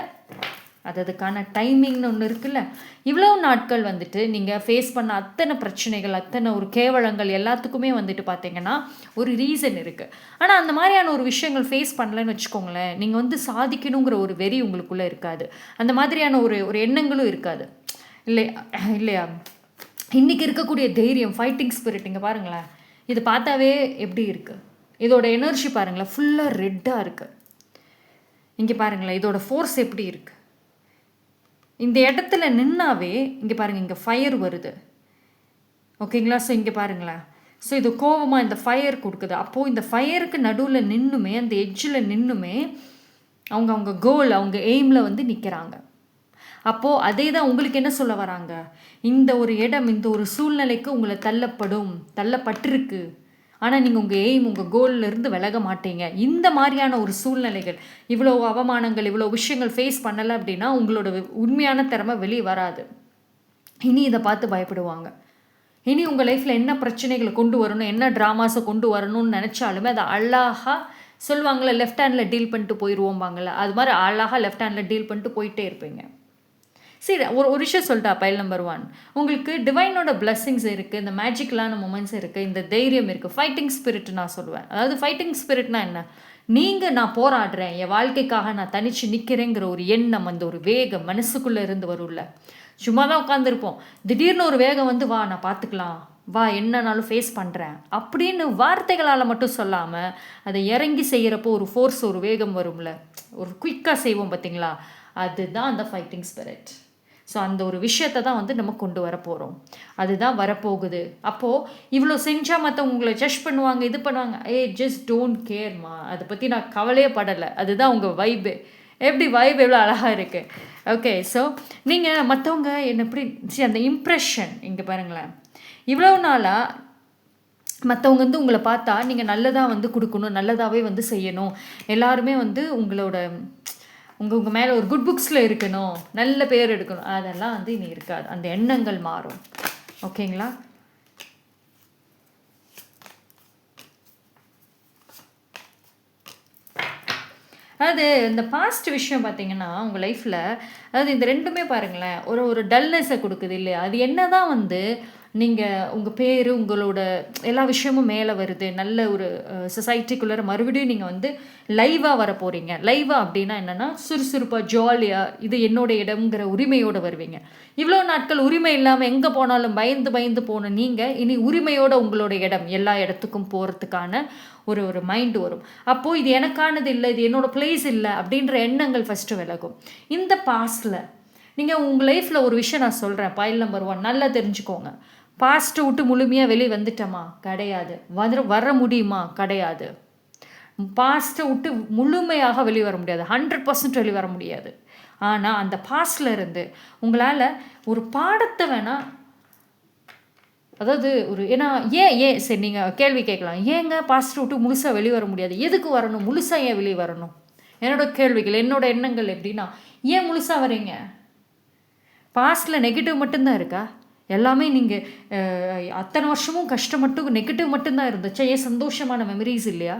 அதுக்கான டைமிங்னு ஒன்று இருக்குல்ல. இவ்வளோ நாட்கள் வந்துட்டு நீங்கள் ஃபேஸ் பண்ண அத்தனை பிரச்சனைகள், அத்தனை ஒரு கேவலங்கள் எல்லாத்துக்குமே வந்துட்டு பார்த்தீங்கன்னா ஒரு ரீசன் இருக்குது. ஆனால் அந்த மாதிரியான ஒரு விஷயங்கள் ஃபேஸ் பண்ணலன்னு வச்சுக்கோங்களேன், நீங்கள் வந்து சாதிக்கணுங்கிற ஒரு வெறி உங்களுக்குள்ளே இருக்காது. அந்த மாதிரியான ஒரு ஒரு எண்ணங்களும் இருக்காது இல்லையா? இன்றைக்கி இருக்கக்கூடிய தைரியம், ஃபைட்டிங் ஸ்பிரிட் இங்கே பாருங்களேன், இது பார்த்தாவே எப்படி இருக்குது, இதோட எனர்ஜி பாருங்களேன், ஃபுல்லாக ரெட்டாக இருக்குது. இங்கே பாருங்களேன் இதோட ஃபோர்ஸ் எப்படி இருக்குது. இந்த இடத்துல நின்னாவே இங்கே பாருங்கள், இங்கே ஃபயர் வருது. ஓகேங்களா? ஸோ இங்கே பாருங்களேன், ஸோ இது கோபமாக இந்த ஃபயர் கொடுக்குது. அப்போது இந்த ஃபயருக்கு நடுவில் நின்றுமே, அந்த எட்ஜில் நின்றுமே அவங்க கோல், அவங்க எய்மில் வந்து நிற்கிறாங்க. அப்போது அதே தான் உங்களுக்கு என்ன சொல்ல வராங்க, இந்த ஒரு இடம், இந்த ஒரு சூழ்நிலைக்கு உங்களை தள்ளப்பட்டிருக்கு, ஆனால் நீங்கள் உங்கள் எய்ம், உங்கள் கோல்லேருந்து விலக மாட்டீங்க. இந்த மாதிரியான ஒரு சூழ்நிலைகள், இவ்வளோ அவமானங்கள், இவ்வளோ விஷயங்கள் ஃபேஸ் பண்ணலை அப்படின்னா உங்களோட உண்மையான திறமை வெளியே வராது. இனி இதை பார்த்து பயப்படுவாங்க. இனி உங்கள் லைஃப்பில் என்ன பிரச்சனைகளை கொண்டு வரணும், என்ன ட்ராமாஸை கொண்டு வரணும்னு நினச்சாலுமே அதை அழகாக சொல்லுவாங்களே, லெஃப்ட் ஹேண்டில் டீல் பண்ணிட்டு போயிடுவோம்பாங்கள்ல, அது மாதிரி அழகாக லெஃப்ட் ஹேண்டில் டீல் பண்ணிட்டு போயிட்டே இருப்பீங்க. சரி, ஒரு விஷயம் சொல்லிட்டா பைல் நம்பர் 1, உங்களுக்கு டிவைனோட பிளெஸ்ஸிங்ஸ் இருக்குது, இந்த மேஜிக்கலான மூமெண்ட்ஸ் இருக்குது, இந்த தைரியம் இருக்குது, ஃபைட்டிங் ஸ்பிரிட் நான் சொல்லுவேன். அதாவது ஃபைட்டிங் ஸ்பிரிட்னா என்ன, நான் போராடுறேன், என் வாழ்க்கைக்காக நான் தனித்து நிற்கிறேங்கிற ஒரு எண்ணம், அந்த ஒரு வேகம் மனசுக்குள்ளே இருந்து வரும்ல. சும்மா தான் உட்காந்துருப்போம், திடீர்னு ஒரு வேகம் வந்து வா நான் பார்த்துக்கலாம், வா என்னன்னாலும் ஃபேஸ் பண்ணுறேன் அப்படின்னு வார்த்தைகளால் மட்டும் சொல்லாமல் அதை இறங்கி செய்கிறப்போ ஒரு ஃபோர்ஸ், ஒரு வேகம் வரும்ல, ஒரு குயிக்காக செய்வோம் பார்த்தீங்களா, அதுதான் அந்த ஃபைட்டிங் ஸ்பிரிட். ஸோ அந்த ஒரு விஷயத்தை தான் வந்து நம்ம கொண்டு வர போகிறோம், அதுதான் வரப்போகுது. அப்போது இவ்வளோ செஞ்சால் மற்றவங்க உங்களை ஜட்ஜ் பண்ணுவாங்க, இது பண்ணுவாங்க, ஜஸ்ட் டோன்ட் கேர்மா, அதை பற்றி நான் கவலையே படலை. அதுதான் உங்கள் வைபு. எப்படி வைப் எவ்வளோ அழகாக இருக்குது. ஓகே, ஸோ நீங்கள் மற்றவங்க என்ன எப்படி அந்த இம்ப்ரெஷன் இங்கே பாருங்களேன், இவ்வளோ நாளாக மற்றவங்க வந்து உங்களை பார்த்தா நீங்கள் நல்லதாக வந்து கொடுக்கணும், நல்லதாகவே வந்து செய்யணும், எல்லாருமே வந்து உங்கள் மேலே ஒரு குட் புக்ஸில் இருக்கணும், நல்ல பேர் எடுக்கணும், அதெல்லாம் வந்து இனி இருக்காது. அந்த எண்ணங்கள் மாறும். ஓகேங்களா? அதாவது இந்த பாஸ்ட் விஷயம் பார்த்தீங்கன்னா உங்கள் லைஃப்பில், அதாவது இந்த ரெண்டுமே பாருங்களேன் ஒரு டல்னஸை கொடுக்குது இல்லையா? அது என்ன தான் வந்து நீங்கள் உங்கள் பேர், உங்களோட எல்லா விஷயமும் மேலே வருது, நல்ல ஒரு சொசைட்டிக்குள்ளே மறுபடியும் நீங்கள் வந்து லைவாக வர போகிறீங்க. லைவாக அப்படின்னா என்னென்னா சுறுசுறுப்பாக, ஜாலியாக, இது என்னோட இடம்ங்கிற உரிமையோடு வருவீங்க. இவ்வளோ நாட்கள் உரிமை இல்லாமல் எங்கே போனாலும் பயந்து போன நீங்கள் இனி உரிமையோட உங்களோட இடம், எல்லா இடத்துக்கும் போகிறதுக்கான ஒரு மைண்டு வரும். அப்போது இது எனக்கானது இல்லை, இது என்னோடய பிளேஸ் இல்லை அப்படின்ற எண்ணங்கள் ஃபஸ்ட்டு விலகும். இந்த பாஸ்டில் நீங்கள் உங்கள் லைஃப்பில் ஒரு விஷயம் நான் சொல்கிறேன், பைல் நம்பர் 1 நல்லா தெரிஞ்சுக்கோங்க. பாஸ்ட்டை விட்டு முழுமையாக வெளியே வந்துட்டோமா? கிடையாது. வர முடியுமா? கிடையாது. பாஸ்ட்டை விட்டு முழுமையாக வெளியே வர முடியாது, 100% வெளியே வர முடியாது. ஆனால் அந்த பாஸ்டில் இருந்து உங்களால் ஒரு பாடத்தை வேணால், அதாவது ஏன்னா ஏன் சரி நீங்கள் கேள்வி கேட்கலாம், ஏங்க பாஸ்ட்டை விட்டு முழுசாக வெளியே வர முடியாது, எதுக்கு வரணும், முழுசாக ஏன் வெளியே வரணும்? என்னோடய கேள்விகள், என்னோடய எண்ணங்கள் எப்படின்னா, ஏன் முழுசாக வரீங்க? பாஸ்டில் நெகட்டிவ் மட்டும்தான் இருக்கா? எல்லாமே நீங்கள் அத்தனை வருஷமும் கஷ்டம் மட்டும் நெகட்டிவ் மட்டும்தான் இருந்துச்சா? ஏன் சந்தோஷமான மெமரிஸ் இல்லையா?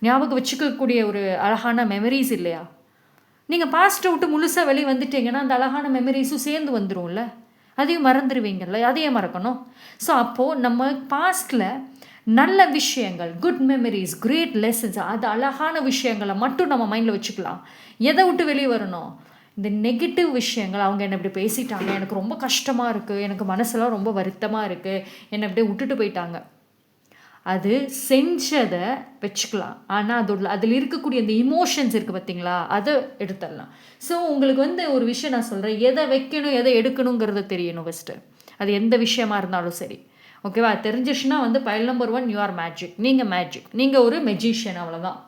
ஞாபகம் வச்சுக்கக்கூடிய ஒரு அழகான மெமரிஸ் இல்லையா? நீங்கள் பாஸ்ட்டை விட்டு முழுசாக வெளியே வந்துட்டீங்கன்னா அந்த அழகான மெமரிஸும் சேர்ந்து வந்துடும்ல, அதையும் மறந்துடுவீங்கள்ல, அதையே மறக்கணும். ஸோ அப்போது நம்ம பாஸ்டில் நல்ல விஷயங்கள், குட் மெமரிஸ், கிரேட் லெசன்ஸ், அது அழகான விஷயங்களை மட்டும் நம்ம மைண்டில் வச்சுக்கலாம். எதை விட்டு வெளியே வரணும்? இந்த நெகட்டிவ் விஷயங்கள், அவங்க என்னை இப்படி பேசிட்டாங்க, எனக்கு ரொம்ப கஷ்டமாக இருக்குது, எனக்கு மனசெல்லாம் ரொம்ப வருத்தமாக இருக்குது, என்னை அப்படியே விட்டுட்டு போயிட்டாங்க, அது செஞ்சதை வச்சுக்கலாம். ஆனால் அதில் இருக்கக்கூடிய அந்த இமோஷன்ஸ் இருக்குது பார்த்தீங்களா, அதை எடுத்துடலாம். ஸோ உங்களுக்கு வந்து ஒரு விஷயம் நான் சொல்கிறேன், எதை வைக்கணும் எதை எடுக்கணுங்கிறத தெரியணும் ஃபஸ்ட்டு. அது எந்த விஷயமா இருந்தாலும் சரி. ஓகேவா? தெரிஞ்சிச்சுன்னா வந்து file number 1 you are magic. நீங்கள் ஒரு மெஜிஷியன், அவ்வளோதான்.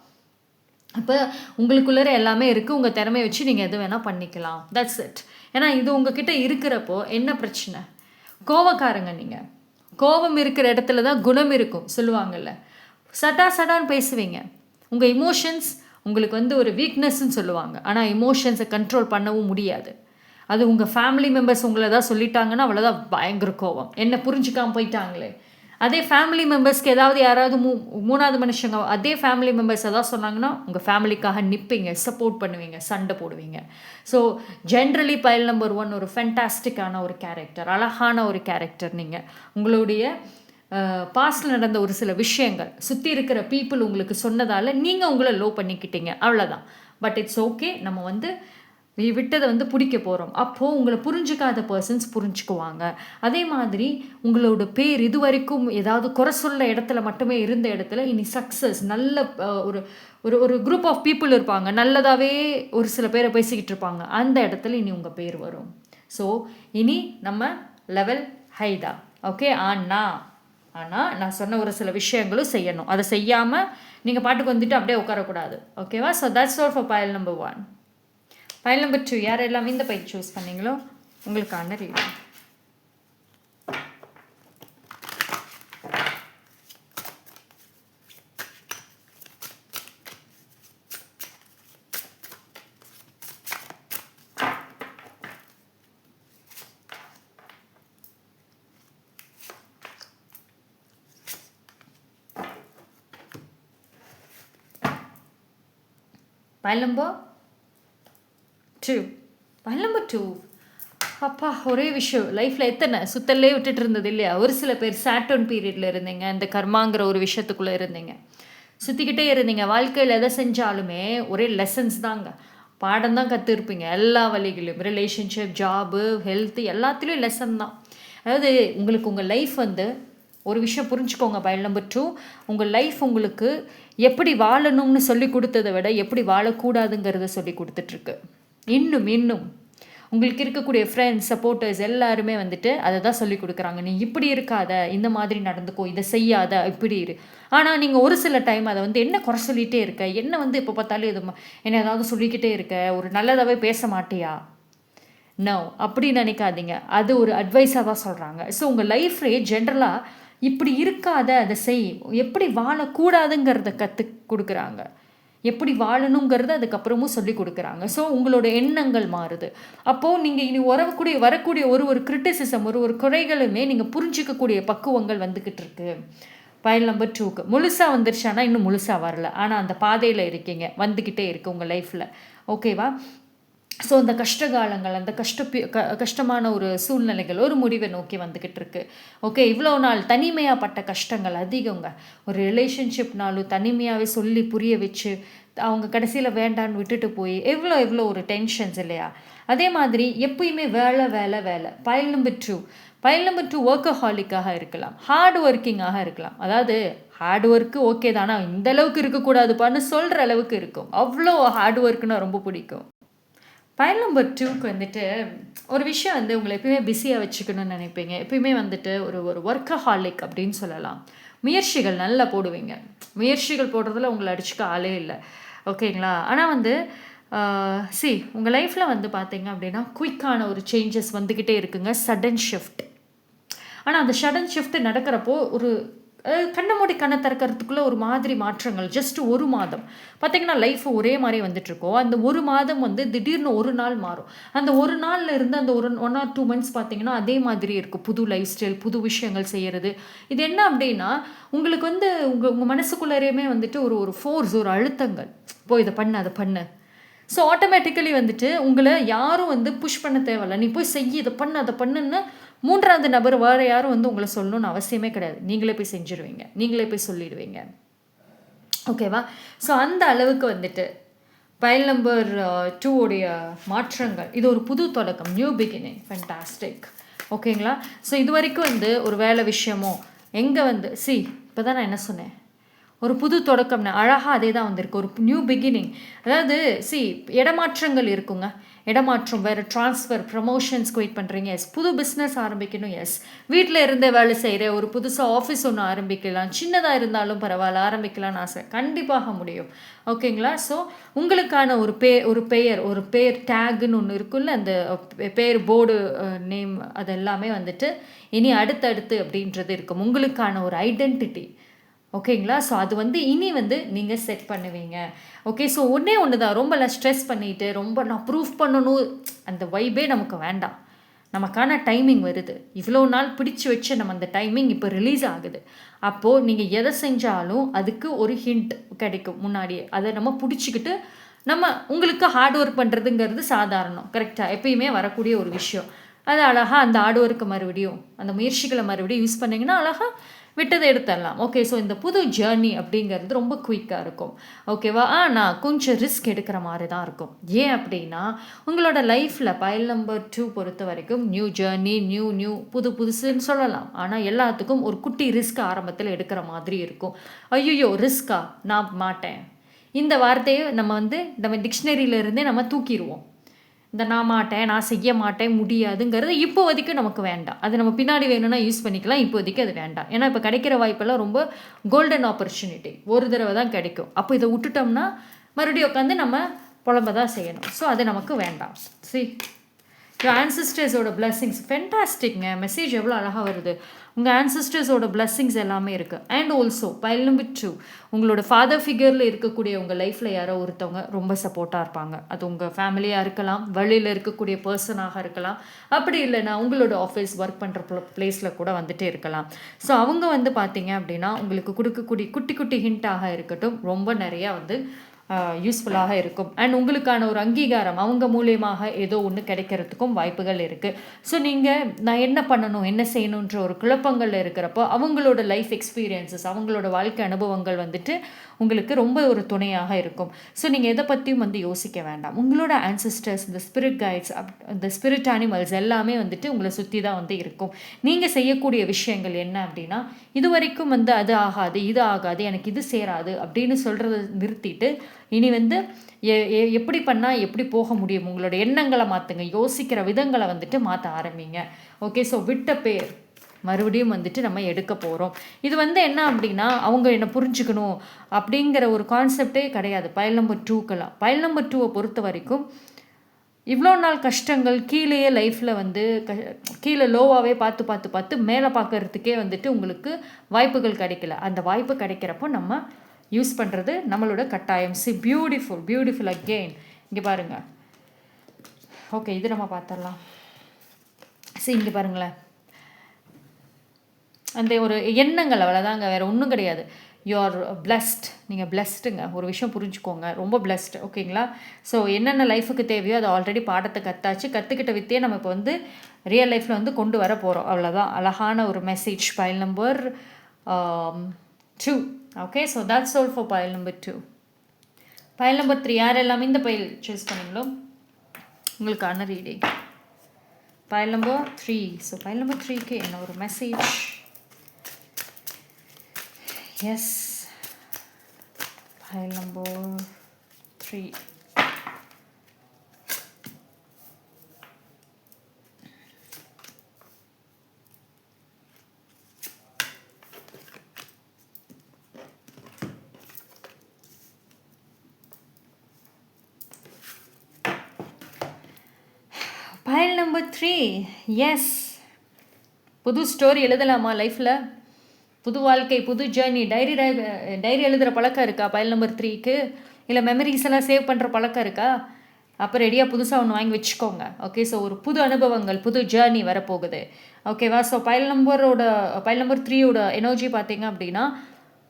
அப்போ உங்களுக்குள்ளே எல்லாமே இருக்குது, உங்கள் திறமையை வச்சு நீங்கள் எது வேணால் பண்ணிக்கலாம். That's it. ஏன்னா இது உங்ககிட்ட இருக்கிறப்போ என்ன பிரச்சனை? கோவக்காரங்க நீங்கள். கோபம் இருக்கிற இடத்துல தான் குணம் இருக்கும் சொல்லுவாங்கள்ல. சடான்னு பேசுவீங்க. உங்கள் இமோஷன்ஸ் உங்களுக்கு வந்து ஒரு வீக்னஸ்ன்னு சொல்லுவாங்க. ஆனால் இமோஷன்ஸை கண்ட்ரோல் பண்ணவும் முடியாது. அது உங்கள் ஃபேமிலி மெம்பர்ஸ் உங்களை தான் சொல்லிட்டாங்கன்னா அவ்வளோதான், பயங்கர கோபம், என்ன புரிஞ்சுக்காமல் போயிட்டாங்களே, அதே ஃபேமிலி மெம்பர்ஸ்க்கு ஏதாவது யாராவது மூணாவது மனுஷங்க அதே ஃபேமிலி மெம்பர்ஸ் எதாவது சொன்னாங்கன்னா உங்கள் ஃபேமிலிக்காக நிற்பீங்க, சப்போர்ட் பண்ணுவீங்க, சண்டை போடுவீங்க. ஸோ ஜென்ரலி பைல் நம்பர் 1 ஒரு ஃபென்டாஸ்டிக்கான ஒரு கேரக்டர், அழகான ஒரு கேரக்டர். நீங்கள் உங்களுடைய பாஸ்டில் நடந்த ஒரு சில விஷயங்கள் சுற்றி இருக்கிற பீப்புள் உங்களுக்கு சொன்னதால் நீங்கள் உங்களை லோ பண்ணிக்கிட்டீங்க, அவ்வளோதான். But it's okay. நம்ம வந்து விட்டதை வந்து பிடிக்க போகிறோம். அப்போது உங்களை புரிஞ்சிக்காத பர்சன்ஸ் புரிஞ்சுக்குவாங்க. அதே மாதிரி உங்களோட பேர் இது வரைக்கும் ஏதாவது குறை சொல்ல இடத்துல மட்டுமே இருந்த இடத்துல இனி சக்ஸஸ் நல்ல ஒரு ஒரு ஒரு குரூப் ஆஃப் பீப்புள் இருப்பாங்க, நல்லதாகவே ஒரு சில பேரை பேசிக்கிட்டு இருப்பாங்க. அந்த இடத்துல இனி உங்கள் பேர் வரும். ஸோ இனி நம்ம லெவல் ஹைதா. ஓகே. ஆனால் நான் சொன்ன ஒரு சில விஷயங்களும் செய்யணும். அதை செய்யாமல் நீங்கள் பாட்டுக்கு வந்துட்டு அப்படியே உட்காரக்கூடாது. ஓகேவா? So that's all for file number 1. File number 2 யாரெல்லாம் இந்த பை சூஸ் பண்ணீங்களோ உங்களுக்கான reading. Pile number 2. Pile number 2. அப்பா, ஒரே விஷயம் லைஃப்பில் எத்தனை சுத்தல்லே விட்டுட்டு இருந்தது இல்லையா? ஒரு சில பேர் சாட்டர்ன் பீரியடில் இருந்தீங்க, இந்த கர்மாங்கிற ஒரு விஷயத்துக்குள்ளே இருந்தீங்க, சுற்றிக்கிட்டே இருந்தீங்க. வாழ்க்கையில் எதை செஞ்சாலுமே ஒரே லெசன்ஸ் தாங்க, பாடம் தான் கற்றுருப்பீங்க. எல்லா வழிகளிலும் ரிலேஷன்ஷிப், ஜாபு, ஹெல்த்து எல்லாத்துலேயும் லெசன் தான். அதாவது உங்களுக்கு உங்கள் லைஃப் வந்து ஒரு விஷயம் புரிஞ்சுக்கோங்க பைல் நம்பர் 2, உங்கள் லைஃப் உங்களுக்கு எப்படி வாழணும்னு சொல்லி கொடுத்ததை விட எப்படி வாழக்கூடாதுங்கிறத சொல்லி கொடுத்துட்ருக்கு. இன்னும் உங்களுக்கு இருக்கக்கூடிய ஃப்ரெண்ட்ஸ், சப்போர்ட்டர்ஸ் எல்லாருமே வந்துட்டு அதை தான் சொல்லி கொடுக்குறாங்க. நீ இப்படி இருக்காத, இந்த மாதிரி நடந்துக்கோ, இதை செய்யாத, இப்படி இரு. ஆனால் நீங்கள் ஒரு சில டைம் அதை வந்து என்ன குறை சொல்லிகிட்டே இருக்க, என்ன வந்து இப்போ பார்த்தாலும் இது என்ன ஏதாவது சொல்லிக்கிட்டே இருக்க, ஒரு நல்லதாகவே பேச மாட்டியா? நோ, அப்படி நினைக்காதீங்க. அது ஒரு அட்வைஸாக தான் சொல்கிறாங்க. ஸோ உங்கள் லைஃப்லேயே ஜென்ரலாக இப்படி இருக்காத, அதை செய், எப்படி வாழக்கூடாதுங்கிறத கற்றுக் கொடுக்குறாங்க, எப்படி வாழணுங்கிறத அதுக்கப்புறமும் சொல்லி கொடுக்குறாங்க. ஸோ உங்களோட எண்ணங்கள் மாறுது. அப்போது நீங்கள் இனி வரக்கூடிய ஒரு கிரிட்டிசிசம், ஒரு குறைகளுமே நீங்கள் புரிஞ்சிக்கக்கூடிய பக்குவங்கள் வந்துக்கிட்டு இருக்கு. பைல் நம்பர் 2க்கு முழுசாக வந்துருச்சானா இன்னும் முழுசாக வரல, ஆனால் அந்த பாதையில் இருக்கீங்க, வந்துக்கிட்டே இருக்குது உங்கள் லைஃப்பில். ஓகேவா? ஸோ அந்த கஷ்டகாலங்கள், அந்த கஷ்டமான ஒரு சூழ்நிலைகள் ஒரு முடிவை நோக்கி வந்துக்கிட்டு இருக்கு. ஓகே. இவ்வளோ நாள் தனிமையாகப்பட்ட கஷ்டங்கள் அதிகங்க. ஒரு ரிலேஷன்ஷிப்னாலும் தனிமையாகவே சொல்லி புரிய வச்சு அவங்க கடைசியில் வேண்டான்னு விட்டுட்டு போய் எவ்வளோ ஒரு டென்ஷன்ஸ் இல்லையா? அதே மாதிரி எப்பயுமே வேலை. பைல் நம்பர் 2 ஒர்க்கஹாலிக்காக இருக்கலாம், ஹார்ட் ஒர்க்கிங்காக இருக்கலாம். அதாவது ஹார்ட் ஒர்க்கு ஓகே தானே, இந்த அளவுக்கு இருக்கக்கூடாதுப்பான்னு சொல்கிற அளவுக்கு இருக்கும். அவ்வளோ ஹார்ட் ஒர்க்குன்னா ரொம்ப பிடிக்கும். பைல் நம்பர் 2க்கு வந்துட்டு ஒரு விஷயம் வந்து உங்களை எப்பயுமே பிஸியாக வச்சுக்கணும்னு நினைப்பீங்க. எப்பயுமே வந்துட்டு ஒரு ஒர்க்கஹாலிக் அப்படின்னு சொல்லலாம். முயற்சிகள் நல்லா போடுவீங்க. முயற்சிகள் போடுறதுல உங்களை அடிச்சுக்க ஆளே இல்லை. ஓகேங்களா? ஆனால் வந்து உங்கள் லைஃப்பில் வந்து பார்த்தீங்க அப்படின்னா குயிக்கான ஒரு சேஞ்சஸ் வந்துக்கிட்டே இருக்குங்க, சடன் ஷிஃப்ட். ஆனால் அந்த சடன் ஷிஃப்ட் நடக்கிறப்போ ஒரு கண்ணை மூடி கண்ணை திறக்கிறதுக்குள்ளே ஒரு மாதிரி மாற்றங்கள். ஜஸ்ட் ஒரு மாதம் பார்த்திங்கன்னா லைஃப் ஒரே மாதிரி வந்துட்டுருக்கோம். அந்த ஒரு மாதம் வந்து திடீர்னு ஒரு நாள் மாறும். அந்த ஒரு நாளில் இருந்து அந்த 1 or 2 months பார்த்திங்கன்னா அதே மாதிரி இருக்கும். புது லைஃப் ஸ்டைல், புது விஷயங்கள் செய்கிறது. இது என்ன அப்படின்னா உங்களுக்கு வந்து உங்கள் மனசுக்குள்ளேயுமே வந்துட்டு ஒரு ஃபோர்ஸ், ஒரு அழுத்தங்கள், போய் இதை பண்ணு, அதை பண்ணு. ஸோ ஆட்டோமேட்டிக்கலி வந்துட்டு உங்களை யாரும் வந்து புஷ் பண்ண தேவையில்ல. நீ போய் செய், இதை பண்ணு, அதை பண்ணுன்னு மூன்றாவது நபர் வேறு யாரும் வந்து உங்களை சொல்லணும்னு அவசியமே கிடையாது. நீங்களே போய் செஞ்சுருவீங்க, நீங்களே போய் சொல்லிடுவீங்க. ஓகேவா? ஸோ அந்த அளவுக்கு வந்துட்டு பைல் நம்பர் 2 உடைய மாற்றங்கள், இது ஒரு புது தொடக்கம், நியூ பிகினிங், ஃபென்டாஸ்டிக். ஓகேங்களா? ஸோ இது வரைக்கும் வந்து ஒரு வேலை விஷயமோ எங்கே வந்து இப்போ தான் நான் என்ன சொன்னேன், ஒரு புது தொடக்கம்னு அழகாக அதே தான் வந்திருக்கு, ஒரு நியூ பிகினிங். அதாவது இடமாற்றங்கள் இருக்குங்க. இடமாற்றம், வேறு ட்ரான்ஸ்ஃபர், ப்ரமோஷன்ஸ் வெயிட் பண்ணுறீங்க, எஸ். புது பிஸ்னஸ் ஆரம்பிக்கணும், எஸ். வீட்டில் இருந்தே வேலை செய்கிற ஒரு புதுசாக ஆஃபீஸ் ஒன்று ஆரம்பிக்கலாம், சின்னதாக இருந்தாலும் பரவாயில்ல, ஆரம்பிக்கலாம்னு ஆசை, கண்டிப்பாக முடியும். ஓகேங்களா? ஸோ உங்களுக்கான ஒரு பேர் டேக்குன்னு ஒன்று இருக்குல்ல, அந்த பேர் போர்டு நேம், அதெல்லாமே வந்துட்டு இனி அடுத்தடுத்து அப்படின்றது இருக்கும். உங்களுக்கான ஒரு ஐடென்டிட்டி. ஓகேங்களா? ஸோ அது வந்து இனி வந்து நீங்கள் செட் பண்ணுவீங்க. ஓகே. ஸோ ஒன்று தான், ரொம்ப ஸ்ட்ரெஸ் பண்ணிவிட்டு ரொம்ப நான் ப்ரூஃப் பண்ணணும், அந்த வைபே நமக்கு வேண்டாம். நமக்கான டைமிங் வருது. இவ்வளோ நாள் பிடிச்சு வச்ச நம்ம அந்த டைமிங் இப்போ ரிலீஸ் ஆகுது. அப்போது நீங்கள் எதை செஞ்சாலும் அதுக்கு ஒரு ஹிண்ட் கிடைக்கும் முன்னாடியே. அதை நம்ம பிடிச்சிக்கிட்டு நம்ம உங்களுக்கு ஹார்ட் ஒர்க் பண்ணுறதுங்கிறது சாதாரணம், கரெக்டாக எப்பயுமே வரக்கூடிய ஒரு விஷயம். அது அழகாக அந்த ஹார்ட் ஒர்க்கை மறுபடியும் அந்த முயற்சிகளை மறுபடியும் யூஸ் பண்ணிங்கன்னா அழகாக விட்டதை எடுத்துடலாம். ஓகே, ஸோ இந்த புது ஜேர்னி அப்படிங்கிறது ரொம்ப குயிக்காக இருக்கும். ஓகேவா? ஆனால் கொஞ்சம் ரிஸ்க் எடுக்கிற மாதிரி தான் இருக்கும். ஏன் அப்படின்னா உங்களோட லைஃப்பில் பைல் நம்பர் 2 பொறுத்த வரைக்கும் நியூ ஜேர்னி, நியூ புதுசுன்னு சொல்லலாம். ஆனால் எல்லாத்துக்கும் ஒரு குட்டி ரிஸ்க் ஆரம்பத்தில் எடுக்கிற மாதிரி இருக்கும். ஐயோ ரிஸ்கா, நான் மாட்டேன், இந்த வார்த்தையை நம்ம டிக்ஷனரியிலேருந்தே நம்ம தூக்கிடுவோம். இந்த நான் மாட்டேன், நான் செய்ய மாட்டேன், முடியாதுங்கிறது இப்போதைக்கு நமக்கு வேண்டாம். அது நம்ம பின்னாடி வேணும்னா யூஸ் பண்ணிக்கலாம், இப்போதைக்கு அது வேண்டாம். ஏன்னா இப்போ கிடைக்கிற வாய்ப்பெல்லாம் ரொம்ப கோல்டன் ஆப்பர்ச்சுனிட்டி, ஒரு தடவை தான் கிடைக்கும். அப்போ இதை விட்டுட்டோம்னா மறுபடியும் உட்காந்து நம்ம புலம்ப தான் செய்யணும். ஸோ அது நமக்கு வேண்டாம். சரி, your ancestors-ஓட blessings ஃபென்டாஸ்டிக்ங்க. மெசேஜ் எவ்வளோ அழகாக வருது. உங்கள் ancestors-ஓட blessings எல்லாமே இருக்குது. அண்ட் ஆல்சோ பைல் நம்பர் 2, உங்களோட ஃபாதர் ஃபிகரில் இருக்கக்கூடிய உங்கள் லைஃப்பில் யாரோ ஒருத்தவங்க ரொம்ப சப்போர்ட்டாக இருப்பாங்க. அது உங்கள் ஃபேமிலியாக இருக்கலாம், வழியில் இருக்கக்கூடிய பர்சனாக இருக்கலாம், அப்படி இல்லைன்னா உங்களோட ஆஃபீஸ் ஒர்க் பண்ணுற பிளேஸில் கூட வந்துட்டே இருக்கலாம். ஸோ அவங்க பார்த்தீங்க அப்படின்னா உங்களுக்கு கொடுக்கக்கூடிய குட்டி குட்டி ஹிண்ட்டாக இருக்கட்டும், ரொம்ப நிறையா யூஸ்ஃபுல்லாக இருக்கும். அண்ட் உங்களுக்கான ஒரு அங்கீகாரம் அவங்க மூலியமாக ஏதோ ஒன்று கிடைக்கிறதுக்கும் வாய்ப்புகள் இருக்குது. ஸோ நீங்கள் நான் என்ன பண்ணணும், என்ன செய்யணுன்ற ஒரு குழப்பங்கள் இருக்கிறப்போ அவங்களோட லைஃப் எக்ஸ்பீரியன்சஸ், அவங்களோட வாழ்க்கை அனுபவங்கள் உங்களுக்கு ரொம்ப ஒரு துணையாக இருக்கும். ஸோ நீங்கள் எதை பற்றியும் யோசிக்க வேண்டாம். உங்களோட ஆன்சஸ்டர்ஸ், இந்த ஸ்பிரிட் கைட்ஸ், இந்த ஸ்பிரிட் அனிமல்ஸ் எல்லாமே உங்களை சுற்றி தான் இருக்கும். நீங்கள் செய்யக்கூடிய விஷயங்கள் என்ன அப்படின்னா, இது வரைக்கும் அது ஆகாது, இது ஆகாது, எனக்கு இது சேராது அப்படின்னு சொல்கிறத நிறுத்திட்டு இனி எப்படி பண்ணால் எப்படி போக முடியும், உங்களோட எண்ணங்களை மாற்றுங்க, யோசிக்கிற விதங்களை மாற்ற ஆரம்பிங்க. ஓகே, ஸோ விட்ட பேர் மறுபடியும் நம்ம எடுக்க போகிறோம். இது என்ன அப்படின்னா அவங்க என்னை புரிஞ்சுக்கணும் அப்படிங்கிற ஒரு கான்செப்டே கிடையாது பைல் நம்பர் 2க்கெல்லாம். பைல் நம்பர் 2வை பொறுத்த வரைக்கும் இவ்வளோ நாள் கஷ்டங்கள் கீழேயே லைஃப்பில் கீழே லோவாகவே பார்த்து மேலே பார்க்கறதுக்கே உங்களுக்கு வாய்ப்புகள் கிடைக்கல. அந்த வாய்ப்பு கிடைக்கிறப்போ நம்ம யூஸ் பண்ணுறது நம்மளோட கட்டாயம். Beautiful again. இங்கே பாருங்கள். ஓகே, இது நம்ம பார்த்துடலாம். இங்கே பாருங்களேன், அந்த ஒரு எண்ணங்கள் அவ்வளோதாங்க, வேறு ஒன்றும் கிடையாது. யூ ஆர் பிளஸ்ட், நீங்கள் பிளஸ்டுங்க. ஒரு விஷயம் புரிஞ்சுக்கோங்க, ரொம்ப பிளஸ்ட். ஓகேங்களா? ஸோ என்னென்ன லைஃபுக்கு தேவையோ அதை ஆல்ரெடி பாடத்தை கற்றுக்கிட்ட வித்தையே நம்ம இப்போ ரியல் லைஃப்பில் கொண்டு வர போகிறோம். அவ்வளோதான். அழகான ஒரு message. Pile number 2. Okay, so that's all for file number 2. Pile number 3 யார் எல்லாமே இந்த பைல் சூஸ் பண்ணீங்களோ உங்களுக்கான reading. Pile number 3. So pile number 3க்கு என்ன ஒரு message? Yes, pile number 3. Pile number 3. Yes. புது ஸ்டோரி எழுதலாமா லைஃப்பில்? புது வாழ்க்கை, புது ஜேர்னி. டைரி எழுதுகிற பழக்கம் இருக்கா பைல் நம்பர் 3க்கு? இல்லை மெமரிஸ் எல்லாம் சேவ் பண்ணுற பழக்கம் இருக்கா? அப்போ ரெடியாக புதுசாக ஒன்று வாங்கி வச்சுக்கோங்க. ஓகே, ஸோ ஒரு புது அனுபவங்கள், புது ஜேர்னி வரப்போகுது. ஓகேவா? ஸோ பைல் நம்பர் 3யோட எனர்ஜி பார்த்தீங்க அப்படின்னா,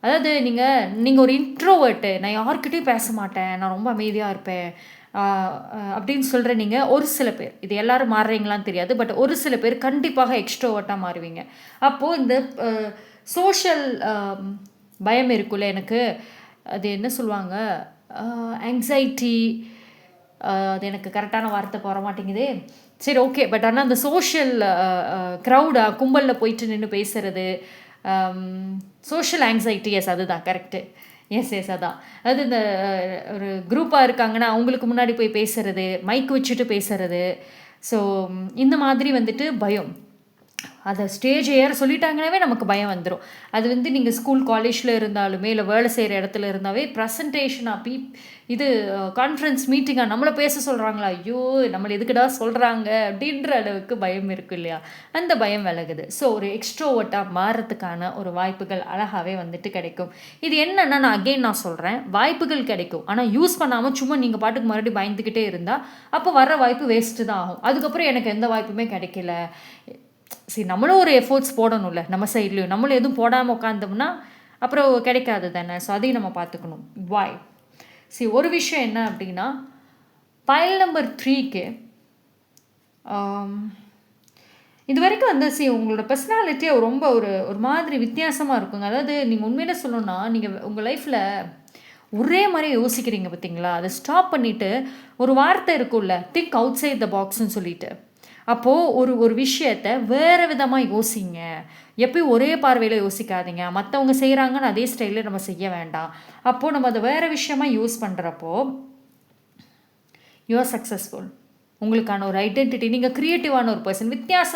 அதாவது நீங்கள் ஒரு இன்ட்ரோவர்ட்டு, நான் யார்கிட்டையும் பேச மாட்டேன், நான் ரொம்ப அமைதியாக இருப்பேன் அப்படின்னு சொல்கிற நீங்கள் ஒரு சில பேர், இது எல்லோரும் மாறுறீங்களான்னு தெரியாது, பட் ஒரு சில பேர் கண்டிப்பாக எக்ஸ்ட்ரோவர்ட்டாக மாறுவீங்க. அப்போது இந்த சோஷியல் பயம் இருக்குல்ல, எனக்கு அது என்ன சொல்லுவாங்க, ஆங்ஸைட்டி, அது எனக்கு கரெக்டான வார்த்தை வர மாட்டேங்குது. சரி, ஓகே, பட் ஆனால் அந்த சோஷியல் க்ரௌடாக கும்பலில் போயிட்டு நின்று பேசுகிறது, சோஷியல் ஆங்ஸைட்டி. எஸ், அதுதான் கரெக்டு. எஸ் அதான். அது இந்த ஒரு குரூப்பாக இருக்காங்கன்னா அவங்களுக்கு முன்னாடி போய் பேசுகிறது, மைக் வச்சுட்டு பேசுகிறது. ஸோ இந்த மாதிரி பயம். அதை ஸ்டேஜ் ஏற சொல்லிட்டாங்கனாவே நமக்கு பயம் வந்துடும். அது வந்து நீங்கள் ஸ்கூல் காலேஜில் இருந்தாலுமே இல்லை வேலை செய்கிற இடத்துல இருந்தாவே ப்ரெசன்டேஷனாக இது கான்ஃபரன்ஸ் மீட்டிங்காக நம்மளை பேச சொல்கிறாங்களா, ஐயோ நம்மளை எதுக்குடா சொல்கிறாங்க அப்படின்ற அளவுக்கு பயம் இருக்குது இல்லையா? அந்த பயம் விலகுது. ஸோ ஒரு எக்ஸ்ட்ரோவர்ட்டாக மாறுறதுக்கான ஒரு வாய்ப்புகள் அழகாகவே வந்துட்டு கிடைக்கும். இது என்னென்னா நான் சொல்கிறேன், வாய்ப்புகள் கிடைக்கும். ஆனால் யூஸ் பண்ணாமல் சும்மா நீங்கள் பாட்டுக்கு மறுபடியும் பயந்துக்கிட்டே இருந்தால் அப்போ வர்ற வாய்ப்பு வேஸ்ட்டு தான் ஆகும். அதுக்கப்புறம் எனக்கு எந்த வாய்ப்புமே கிடைக்கல. சரி, நம்மளும் ஒரு எஃபோர்ட்ஸ் போடணும்ல நம்ம சைட்லேயும். நம்மளும் எதுவும் போடாமல் உட்காந்தோம்னா அப்புறம் கிடைக்காது தானே. ஸோ அதையும் நம்ம பார்த்துக்கணும். வாய் சரி, ஒரு விஷயம் என்ன அப்படின்னா, பைல் நம்பர் 3க்கு இது வரைக்கும் வந்து உங்களோட பர்சனாலிட்டியே ரொம்ப ஒரு மாதிரி வித்தியாசமாக இருக்குங்க. அதாவது நீங்கள் உண்மையிலே சொல்லணும்னா, நீங்கள் உங்கள் லைஃப்பில் ஒரே மாதிரி யோசிக்கிறீங்க பார்த்தீங்களா? அதை ஸ்டாப் பண்ணிவிட்டு ஒரு வார்த்தை இருக்கும்ல, திங்க் அவுட் சைட் த பாக்ஸ்ன்னு சொல்லிட்டு. அப்போது ஒரு விஷயத்த வேறு விதமாக யோசிங்க. எப்பயும் ஒரே பார்வையில் யோசிக்காதீங்க. மற்றவங்க செய்கிறாங்கன்னு அதே ஸ்டைலில் நம்ம செய்ய வேண்டாம். அப்போது நம்ம அதை வேறு விஷயமாக யூஸ் பண்ணுறப்போ யூ ஆர் சக்ஸஸ்ஃபுல். உங்களுக்கான ஒரு ஐடென்டிட்டி, நீங்கள் க்ரியேட்டிவான ஒரு பர்சன்.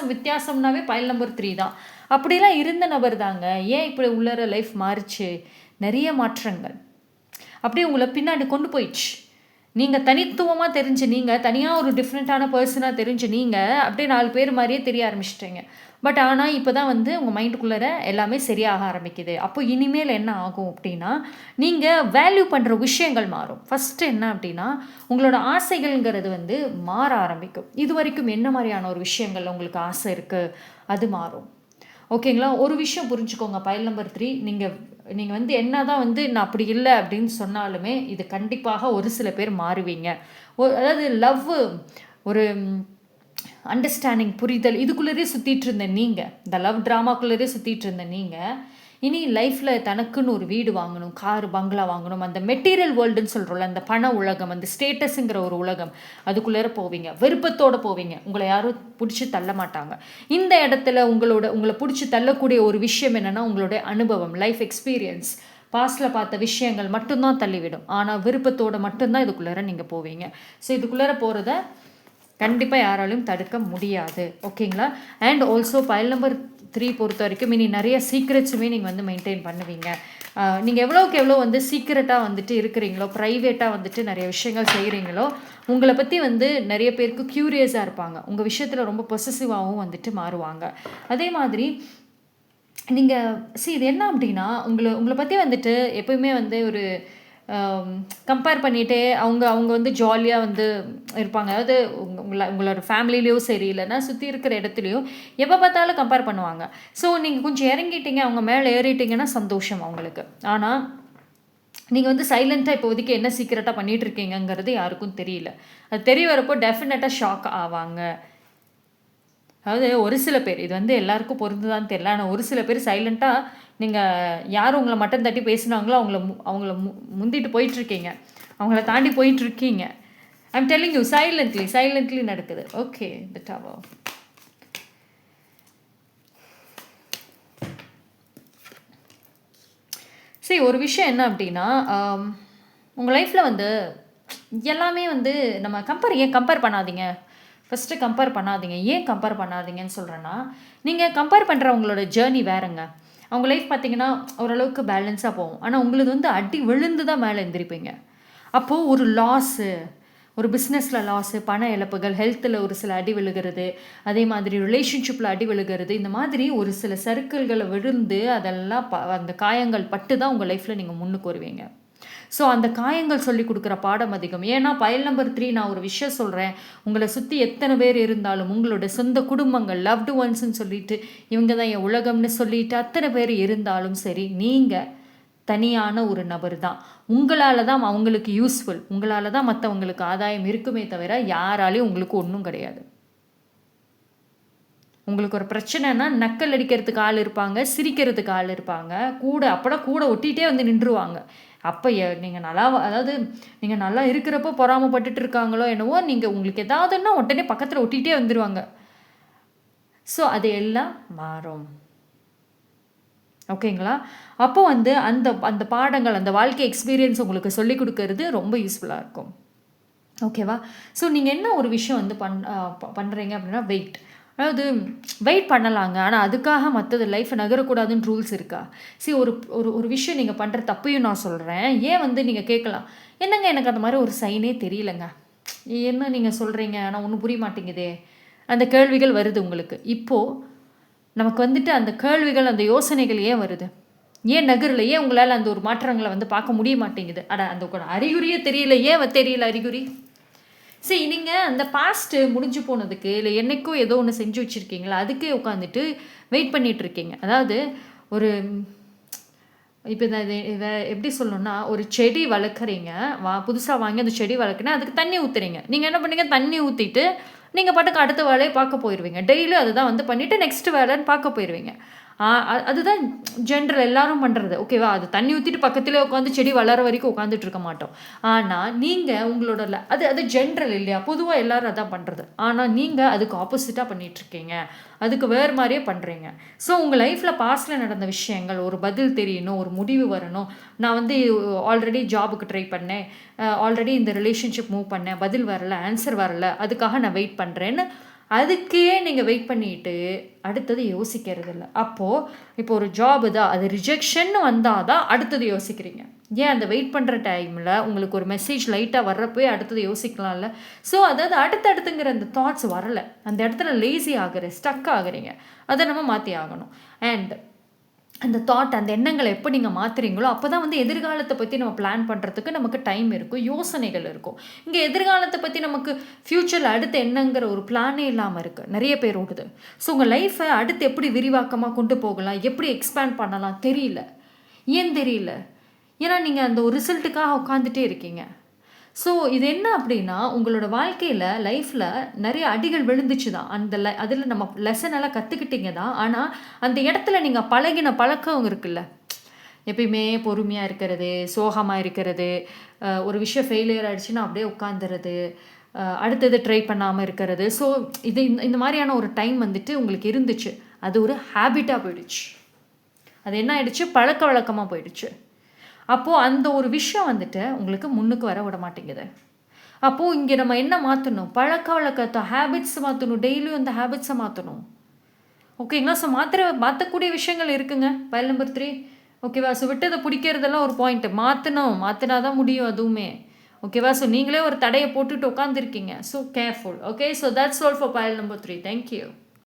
வித்தியாசம்னாவே பைல் நம்பர் 3 தான். அப்படிலாம் இருந்த நபர் தாங்க. ஏன் இப்படி உள்ளற லைஃப் மாறிச்சு? நிறைய மாற்றங்கள் அப்படியே உங்களை பின்னாடி கொண்டு போயிடுச்சு. நீங்கள் தனித்துவமாக தெரிஞ்சு, நீங்கள் தனியாக ஒரு டிஃப்ரெண்ட்டான பர்சனாக தெரிஞ்சு நீங்கள் அப்படியே 4 பேர் மாதிரியே தெரிய ஆரம்பிச்சிட்டீங்க. பட் ஆனால் இப்போ தான் வந்து உங்கள் மைண்டுக்குள்ளே எல்லாமே சரியாக ஆரம்பிக்குது. அப்போ இனிமேல் என்ன ஆகும் அப்படின்னா, நீங்கள் வேல்யூ பண்ணுற விஷயங்கள் மாறும். ஃபஸ்ட்டு என்ன அப்படின்னா, உங்களோட ஆசைகள்ங்கிறது வந்து மாற ஆரம்பிக்கும். இது வரைக்கும் என்ன மாதிரியான ஒரு விஷயங்கள் உங்களுக்கு ஆசை இருக்குது, அது மாறும். ஓகேங்களா? ஒரு விஷயம் புரிஞ்சுக்கோங்க, பைல் நம்பர் 3 நீங்கள் வந்து என்ன தான் வந்து நான் அப்படி இல்லை அப்படின்னு சொன்னாலுமே இது கண்டிப்பாக ஒரு சில பேர் மாறுவீங்க. அதாவது ஒரு அண்டர்ஸ்டாண்டிங், புரிதல் இதுக்குள்ளேயே சுற்றிட்டு இருந்த நீங்கள், இந்த லவ் ட்ராமாக்குள்ளேயே சுற்றிட்டு இருந்த நீங்கள் இனி லைஃப்பில் தனக்குன்னு ஒரு வீடு வாங்கணும், கார் பங்களா வாங்கணும், அந்த மெட்டீரியல் வேர்ல்டுன்னு சொல்கிறோம்ல, அந்த பண உலகம், அந்த ஸ்டேட்டஸுங்கிற ஒரு உலகம், அதுக்குள்ளே போவீங்க. விருப்பத்தோடு போவீங்க. உங்களை யாரும் பிடிச்சி தள்ள மாட்டாங்க. இந்த இடத்துல உங்களை பிடிச்சி தள்ளக்கூடிய ஒரு விஷயம் என்னென்னா, உங்களுடைய அனுபவம், லைஃப் எக்ஸ்பீரியன்ஸ், பாஸ்டில் பார்த்த விஷயங்கள் மட்டும்தான் தள்ளிவிடும். ஆனால் விருப்பத்தோடு மட்டும்தான் இதுக்குள்ளே நீங்கள் போவீங்க. ஸோ இதுக்குள்ளே போகிறத கண்டிப்பாக யாராலையும் தடுக்க முடியாது. ஓகேங்களா? அண்ட் ஆல்சோ பைல் நம்பர் 3 பொறுத்த வரைக்கும் இனி நிறைய சீக்ரெட்ஸுமே நீங்கள் வந்து மெயின்டைன் பண்ணுவீங்க. நீங்கள் எவ்வளோக்கு எவ்வளோ வந்து சீக்ரெட்டாக வந்துட்டு இருக்கிறீங்களோ, ப்ரைவேட்டாக வந்துட்டு நிறைய விஷயங்கள் செய்கிறீங்களோ, உங்களை பற்றி வந்து நிறைய பேருக்கு க்யூரியஸாக இருப்பாங்க. உங்கள் விஷயத்தில் ரொம்ப பொசசிவாகவும் வந்துட்டு மாறுவாங்க. அதே மாதிரி நீங்கள் இது என்ன அப்படின்னா, உங்களை பற்றி வந்துட்டு எப்போயுமே வந்து ஒரு கம்பேர் பண்ணிகிட்டே அவங்க வந்து ஜாலியாக வந்து இருப்பாங்க. அதாவது உங்களோட ஃபேமிலிலேயும் சரி, இல்லைன்னா சுற்றி இருக்கிற இடத்துலையும் எப்போ பார்த்தாலும் கம்பேர் பண்ணுவாங்க. ஸோ நீங்கள் கொஞ்சம் இறங்கிட்டீங்க, அவங்க மேலே ஏறிட்டீங்கன்னா சந்தோஷம் அவங்களுக்கு. ஆனால் நீங்கள் வந்து சைலண்ட்டாக இப்போதைக்கு என்ன சீக்கிரட்டாக பண்ணிகிட்டு இருக்கீங்கங்கிறது யாருக்கும் தெரியல. அது தெரிய வரப்போ டெஃபினட்டாக ஷாக் ஆவாங்க. அதாவது ஒரு சில பேர், இது வந்து எல்லாருக்கும் பொருந்துதான்னு தெரியல, ஆனால் ஒரு சில பேர் சைலண்ட்டாக நீங்கள் யார் உங்களை மட்டம் தட்டி பேசுனாங்களோ அவங்கள முந்திட்டு போயிட்டுருக்கீங்க, அவங்கள தாண்டி போயிட்டுருக்கீங்க. ஐம் டெல்லிங் யூ, சைலண்ட்லி நடக்குது. ஓகே, த டவர். சரி, ஒரு விஷயம் என்ன அப்படின்னா, உங்கள் லைஃப்பில் வந்து எல்லாமே வந்து நம்ம கம்பேர் பண்ணாதீங்க. ஃபஸ்ட்டு கம்பேர் பண்ணாதீங்க. ஏன் கம்பேர் பண்ணாதீங்கன்னு சொல்கிறேன்னா, நீங்கள் கம்பேர் பண்ணுறவங்களோட ஜேர்னி வேறுங்க. அவங்க லைஃப் பார்த்தீங்கன்னா ஓரளவுக்கு பேலன்ஸாக போகும். ஆனால் உங்களது வந்து அடி விழுந்து தான் மேலே எந்திரிப்பீங்க. அப்போது ஒரு லாஸு, ஒரு பிஸ்னஸில் லாஸு, பண இழப்புகள், ஹெல்த்தில் ஒரு சில அடி விழுகிறது, அதே மாதிரி ரிலேஷன்ஷிப்பில் அடி விழுகிறது, இந்த மாதிரி ஒரு சில சர்க்கிள்களை விழுந்து அதெல்லாம் அந்த காயங்கள் பட்டு தான் உங்கள் லைஃப்பில் நீங்கள் முன்னுக்கு வருவீங்க. ஸோ அந்த காயங்கள் சொல்லி கொடுக்குற பாடம் அதிகம். ஏன்னா பைல் நம்பர் 3 நான் ஒரு விஷயம் சொல்கிறேன், உங்களை சுற்றி எத்தனை பேர் இருந்தாலும், உங்களோட சொந்த குடும்பங்கள், லவ்டு ஒன்ஸ்ன்னு சொல்லிட்டு இவங்க தான் என் உலகம்னு சொல்லிட்டு அத்தனை பேர் இருந்தாலும் சரி, நீங்கள் தனியான ஒரு நபர் தான். உங்களால் தான் அவங்களுக்கு யூஸ்ஃபுல், உங்களால் தான் மற்றவங்களுக்கு ஆதாயம் இருக்குமே தவிர யாராலையும் உங்களுக்கு ஒன்றும் கிடையாது. உங்களுக்கு ஒரு பிரச்சனைனா நக்கல் அடிக்கிறதுக்கு ஆள் இருப்பாங்க, சிரிக்கிறதுக்கு ஆள் இருப்பாங்க, கூட ஒட்டிகிட்டே வந்து நின்றுவாங்க. அப்போ நீங்கள் நல்லா இருக்கிறப்போ பொறாமப்பட்டுட்டு இருக்காங்களோ என்னவோ, உங்களுக்கு ஏதாவதுன்னா உடனே பக்கத்தில் ஒட்டிகிட்டே வந்துடுவாங்க. ஸோ அது எல்லாம் மாறும். ஓகேங்களா? அப்போ வந்து அந்த பாடங்கள், அந்த வாழ்க்கை எக்ஸ்பீரியன்ஸ் உங்களுக்கு சொல்லிக் கொடுக்கறது ரொம்ப யூஸ்ஃபுல்லாக இருக்கும். ஓகேவா? ஸோ நீங்கள் என்ன ஒரு விஷயம் வந்து பண்ணுறீங்க அப்படின்னா, வெயிட். அதாவது வெயிட் பண்ணலாங்க. ஆனா அதுக்காக மத்தது லைஃப் நகரக்கூடாதுன்னு ரூல்ஸ் இருக்கா? ஒரு ஒரு ஒரு விஷயம் நீங்க பண்ற தப்பையும் நான் சொல்றேன். ஏன் வந்து நீங்க கேட்கலாம். என்னங்க எனக்கு அந்த மாரி ஒரு சைனே தெரியலங்க. என்ன நீங்க சொல்றீங்க? ஆனா ஒண்ணும் புரிய மாட்டேங்குதே! அந்த கேள்விகள் வருது உங்களுக்கு. இப்போ நமக்கு வந்துட்டு அந்த கேள்விகள், அந்த யோசனைகள் ஏன் வருது? ஏன் நகரல? ஏன் உங்களால அந்த ஒரு மாற்றங்கள வந்து பார்க்க முடிய மாட்டேங்குது? அட அந்த அறிகுறியே தெரியல. ஏன் தெரியல அறிகுறி? நீங்க அந்த பாஸ்ட் முடிஞ்சு போனதுக்கு, இல்ல என்னைக்கோ ஏதோ ஒண்ணு செஞ்சு வச்சிருக்கீங்கல்ல, அதுக்கே உட்காந்துட்டு வெயிட் பண்ணிட்டு இருக்கீங்க. அதாவது ஒரு இப்ப இத இத இத எப்படி சொல்லணும்னா, ஒரு செடி வளர்க்குறீங்க. புதுசா வாங்கி அந்த செடி வளர்க்குனா, அதுக்கு தண்ணி ஊத்துறீங்க. நீங்க என்ன பண்ணீங்க? தண்ணி ஊத்திட்டு, நீங்க பாட்டுக்கு அடுத்த வேலைய பார்க்க போயிருவீங்க. டெய்லியும் அதுதான் வந்து பண்ணிட்டு, நெக்ஸ்ட் வேலைன்னு பார்க்க போயிருவீங்க. அதுதான் ஜென்ரல் எல்லாரும் பண்றது. ஓகேவா? அது தண்ணி ஊத்திட்டு பக்கத்திலேயே உட்காந்து செடி வளர வரைக்கும் உட்காந்துட்டு இருக்க மாட்டோம். ஆனா, நீங்க உங்களோட அது அது ஜென்ரல் இல்லையா? பொதுவா எல்லாரும் அதான் பண்றது. ஆனா, நீங்க அதுக்கு ஆப்போசிட்டா பண்ணிட்டுருக்கீங்க. அதுக்கு வேறு மாரியே பண்றீங்க. உங்க லைஃப்ல பாஸ்ட்ல நடந்த விஷயங்கள், ஒரு பதில் தெரியணும், ஒரு முடிவு வரணும். நான் வந்து ஆல்ரெடி ஜாபுக்கு ட்ரை பண்ணேன். ஆல்ரெடி இந்த ரிலேஷன்ஷிப் மூவ் பண்ணேன். பதில் வரல, ஆன்சர் வரல. அதுக்காக நான் வெயிட் பண்றேன்னு அதுக்கே நீங்க வெயிட் பண்ணிட்டு, அடுத்தது யோசிக்கிறதில்ல. இப்போ ஒரு ஜாப் தான். அது ரிஜெக்ஷன்னு வந்தா தான் அடுத்தது யோசிக்கிறீங்க. ஏன் அந்த வெயிட் பண்ற டைம்ல உங்களுக்கு ஒரு மெசேஜ் லைட்டா வர்றப்பயே அடுத்தது யோசிக்கலாம்ல. அதாவது அடுத்தடுத்துங்கிற அந்த தாட்ஸ் வரல. அந்த இடத்துல லேசி ஸ்டக் ஆகுறீங்க. அத நம்ம மாத்தி ஆகணும். அண்ட் அந்த அந்த எண்ணங்கள எப்ப நீங்க மாத்துறீங்களோ, அப்பதான் வந்து எதிர்காலத்த பத்தி நம்ம பிளான் பண்றதுக்கு நமக்கு டைம் இருக்கும். யோசனைகள் இருக்கும். இங்க எதிர்காலத்த பத்தி நமக்கு ஃபியூச்சர்ல அடுத்து என்னங்கிற ஒரு பிளானே இல்லாம இருக்கு. நெறைய பேரோடது. உங்க லைஃப அடுத்து எப்படி விரிவாக்கமா கொண்டு போகலாம்? எப்படி எக்ஸ்பேண்ட் பண்ணலாம்? தெரியல. ஏன் தெரியல? ஏன்னா நீங்க அந்த ஒரு ரிசல்ட்டுக்காக உட்காந்துட்டே இருக்கீங்க. இது என்ன அப்படின்னா, உங்களோட வாழ்க்கையில, லைஃப்ல நெறைய அடிகள் விழுந்துச்சு தான். அதில நம்ம லெசன் எல்லாம் கத்துக்கிட்டீங்க தான். ஆனா, அந்த இடத்துல நீங்க பழகின பழக்கம் இருக்குல்ல. எப்பயுமே பொறுமையா இருக்கிறது, சோகமா இருக்கிறது, ஒரு விஷயம் ஃபெயிலியர் ஆயிடுச்சுன்னா அப்படியே உட்காந்துறது, அடுத்தது ட்ரை பண்ணாம இருக்கிறது. இது இந்த மாரியான ஒரு டைம் வந்துட்டு உங்களுக்கு இருந்துச்சு. அது ஒரு ஹேபிட்டா போயிடுச்சு. அது என்ன ஆயிடுச்சு? பழக்கவழக்கமா போயிடுச்சு. அந்த ஒரு விஷயம் வந்துட்டு உங்களுக்கு முன்னுக்கு வர விட மாட்டேங்குது. இங்க நம்ம என்ன மாத்தணும்? பழக்கவழக்கத்த ஹேபிட்ஸ் மாத்தணும். டெய்லியும் அந்த ஹேபிட்ஸ மாத்தணும். ஓகேங்களா? மாத்தக்கூடிய விஷயங்கள் இருக்குங்க. பைல் நம்பர் 3 ஓகேவா? விட்டத புடிக்கிறதெல்லாம் ஒரு பாயிண்ட். மாத்தணும். மாத்துனா தான் முடியும் அதுவுமே. ஓகேவா? நீங்களே ஒரு தடைய போட்டுட்டு உட்கார்ந்திருக்கீங்க. Careful. Okay. That's all for file number 3. Thank you.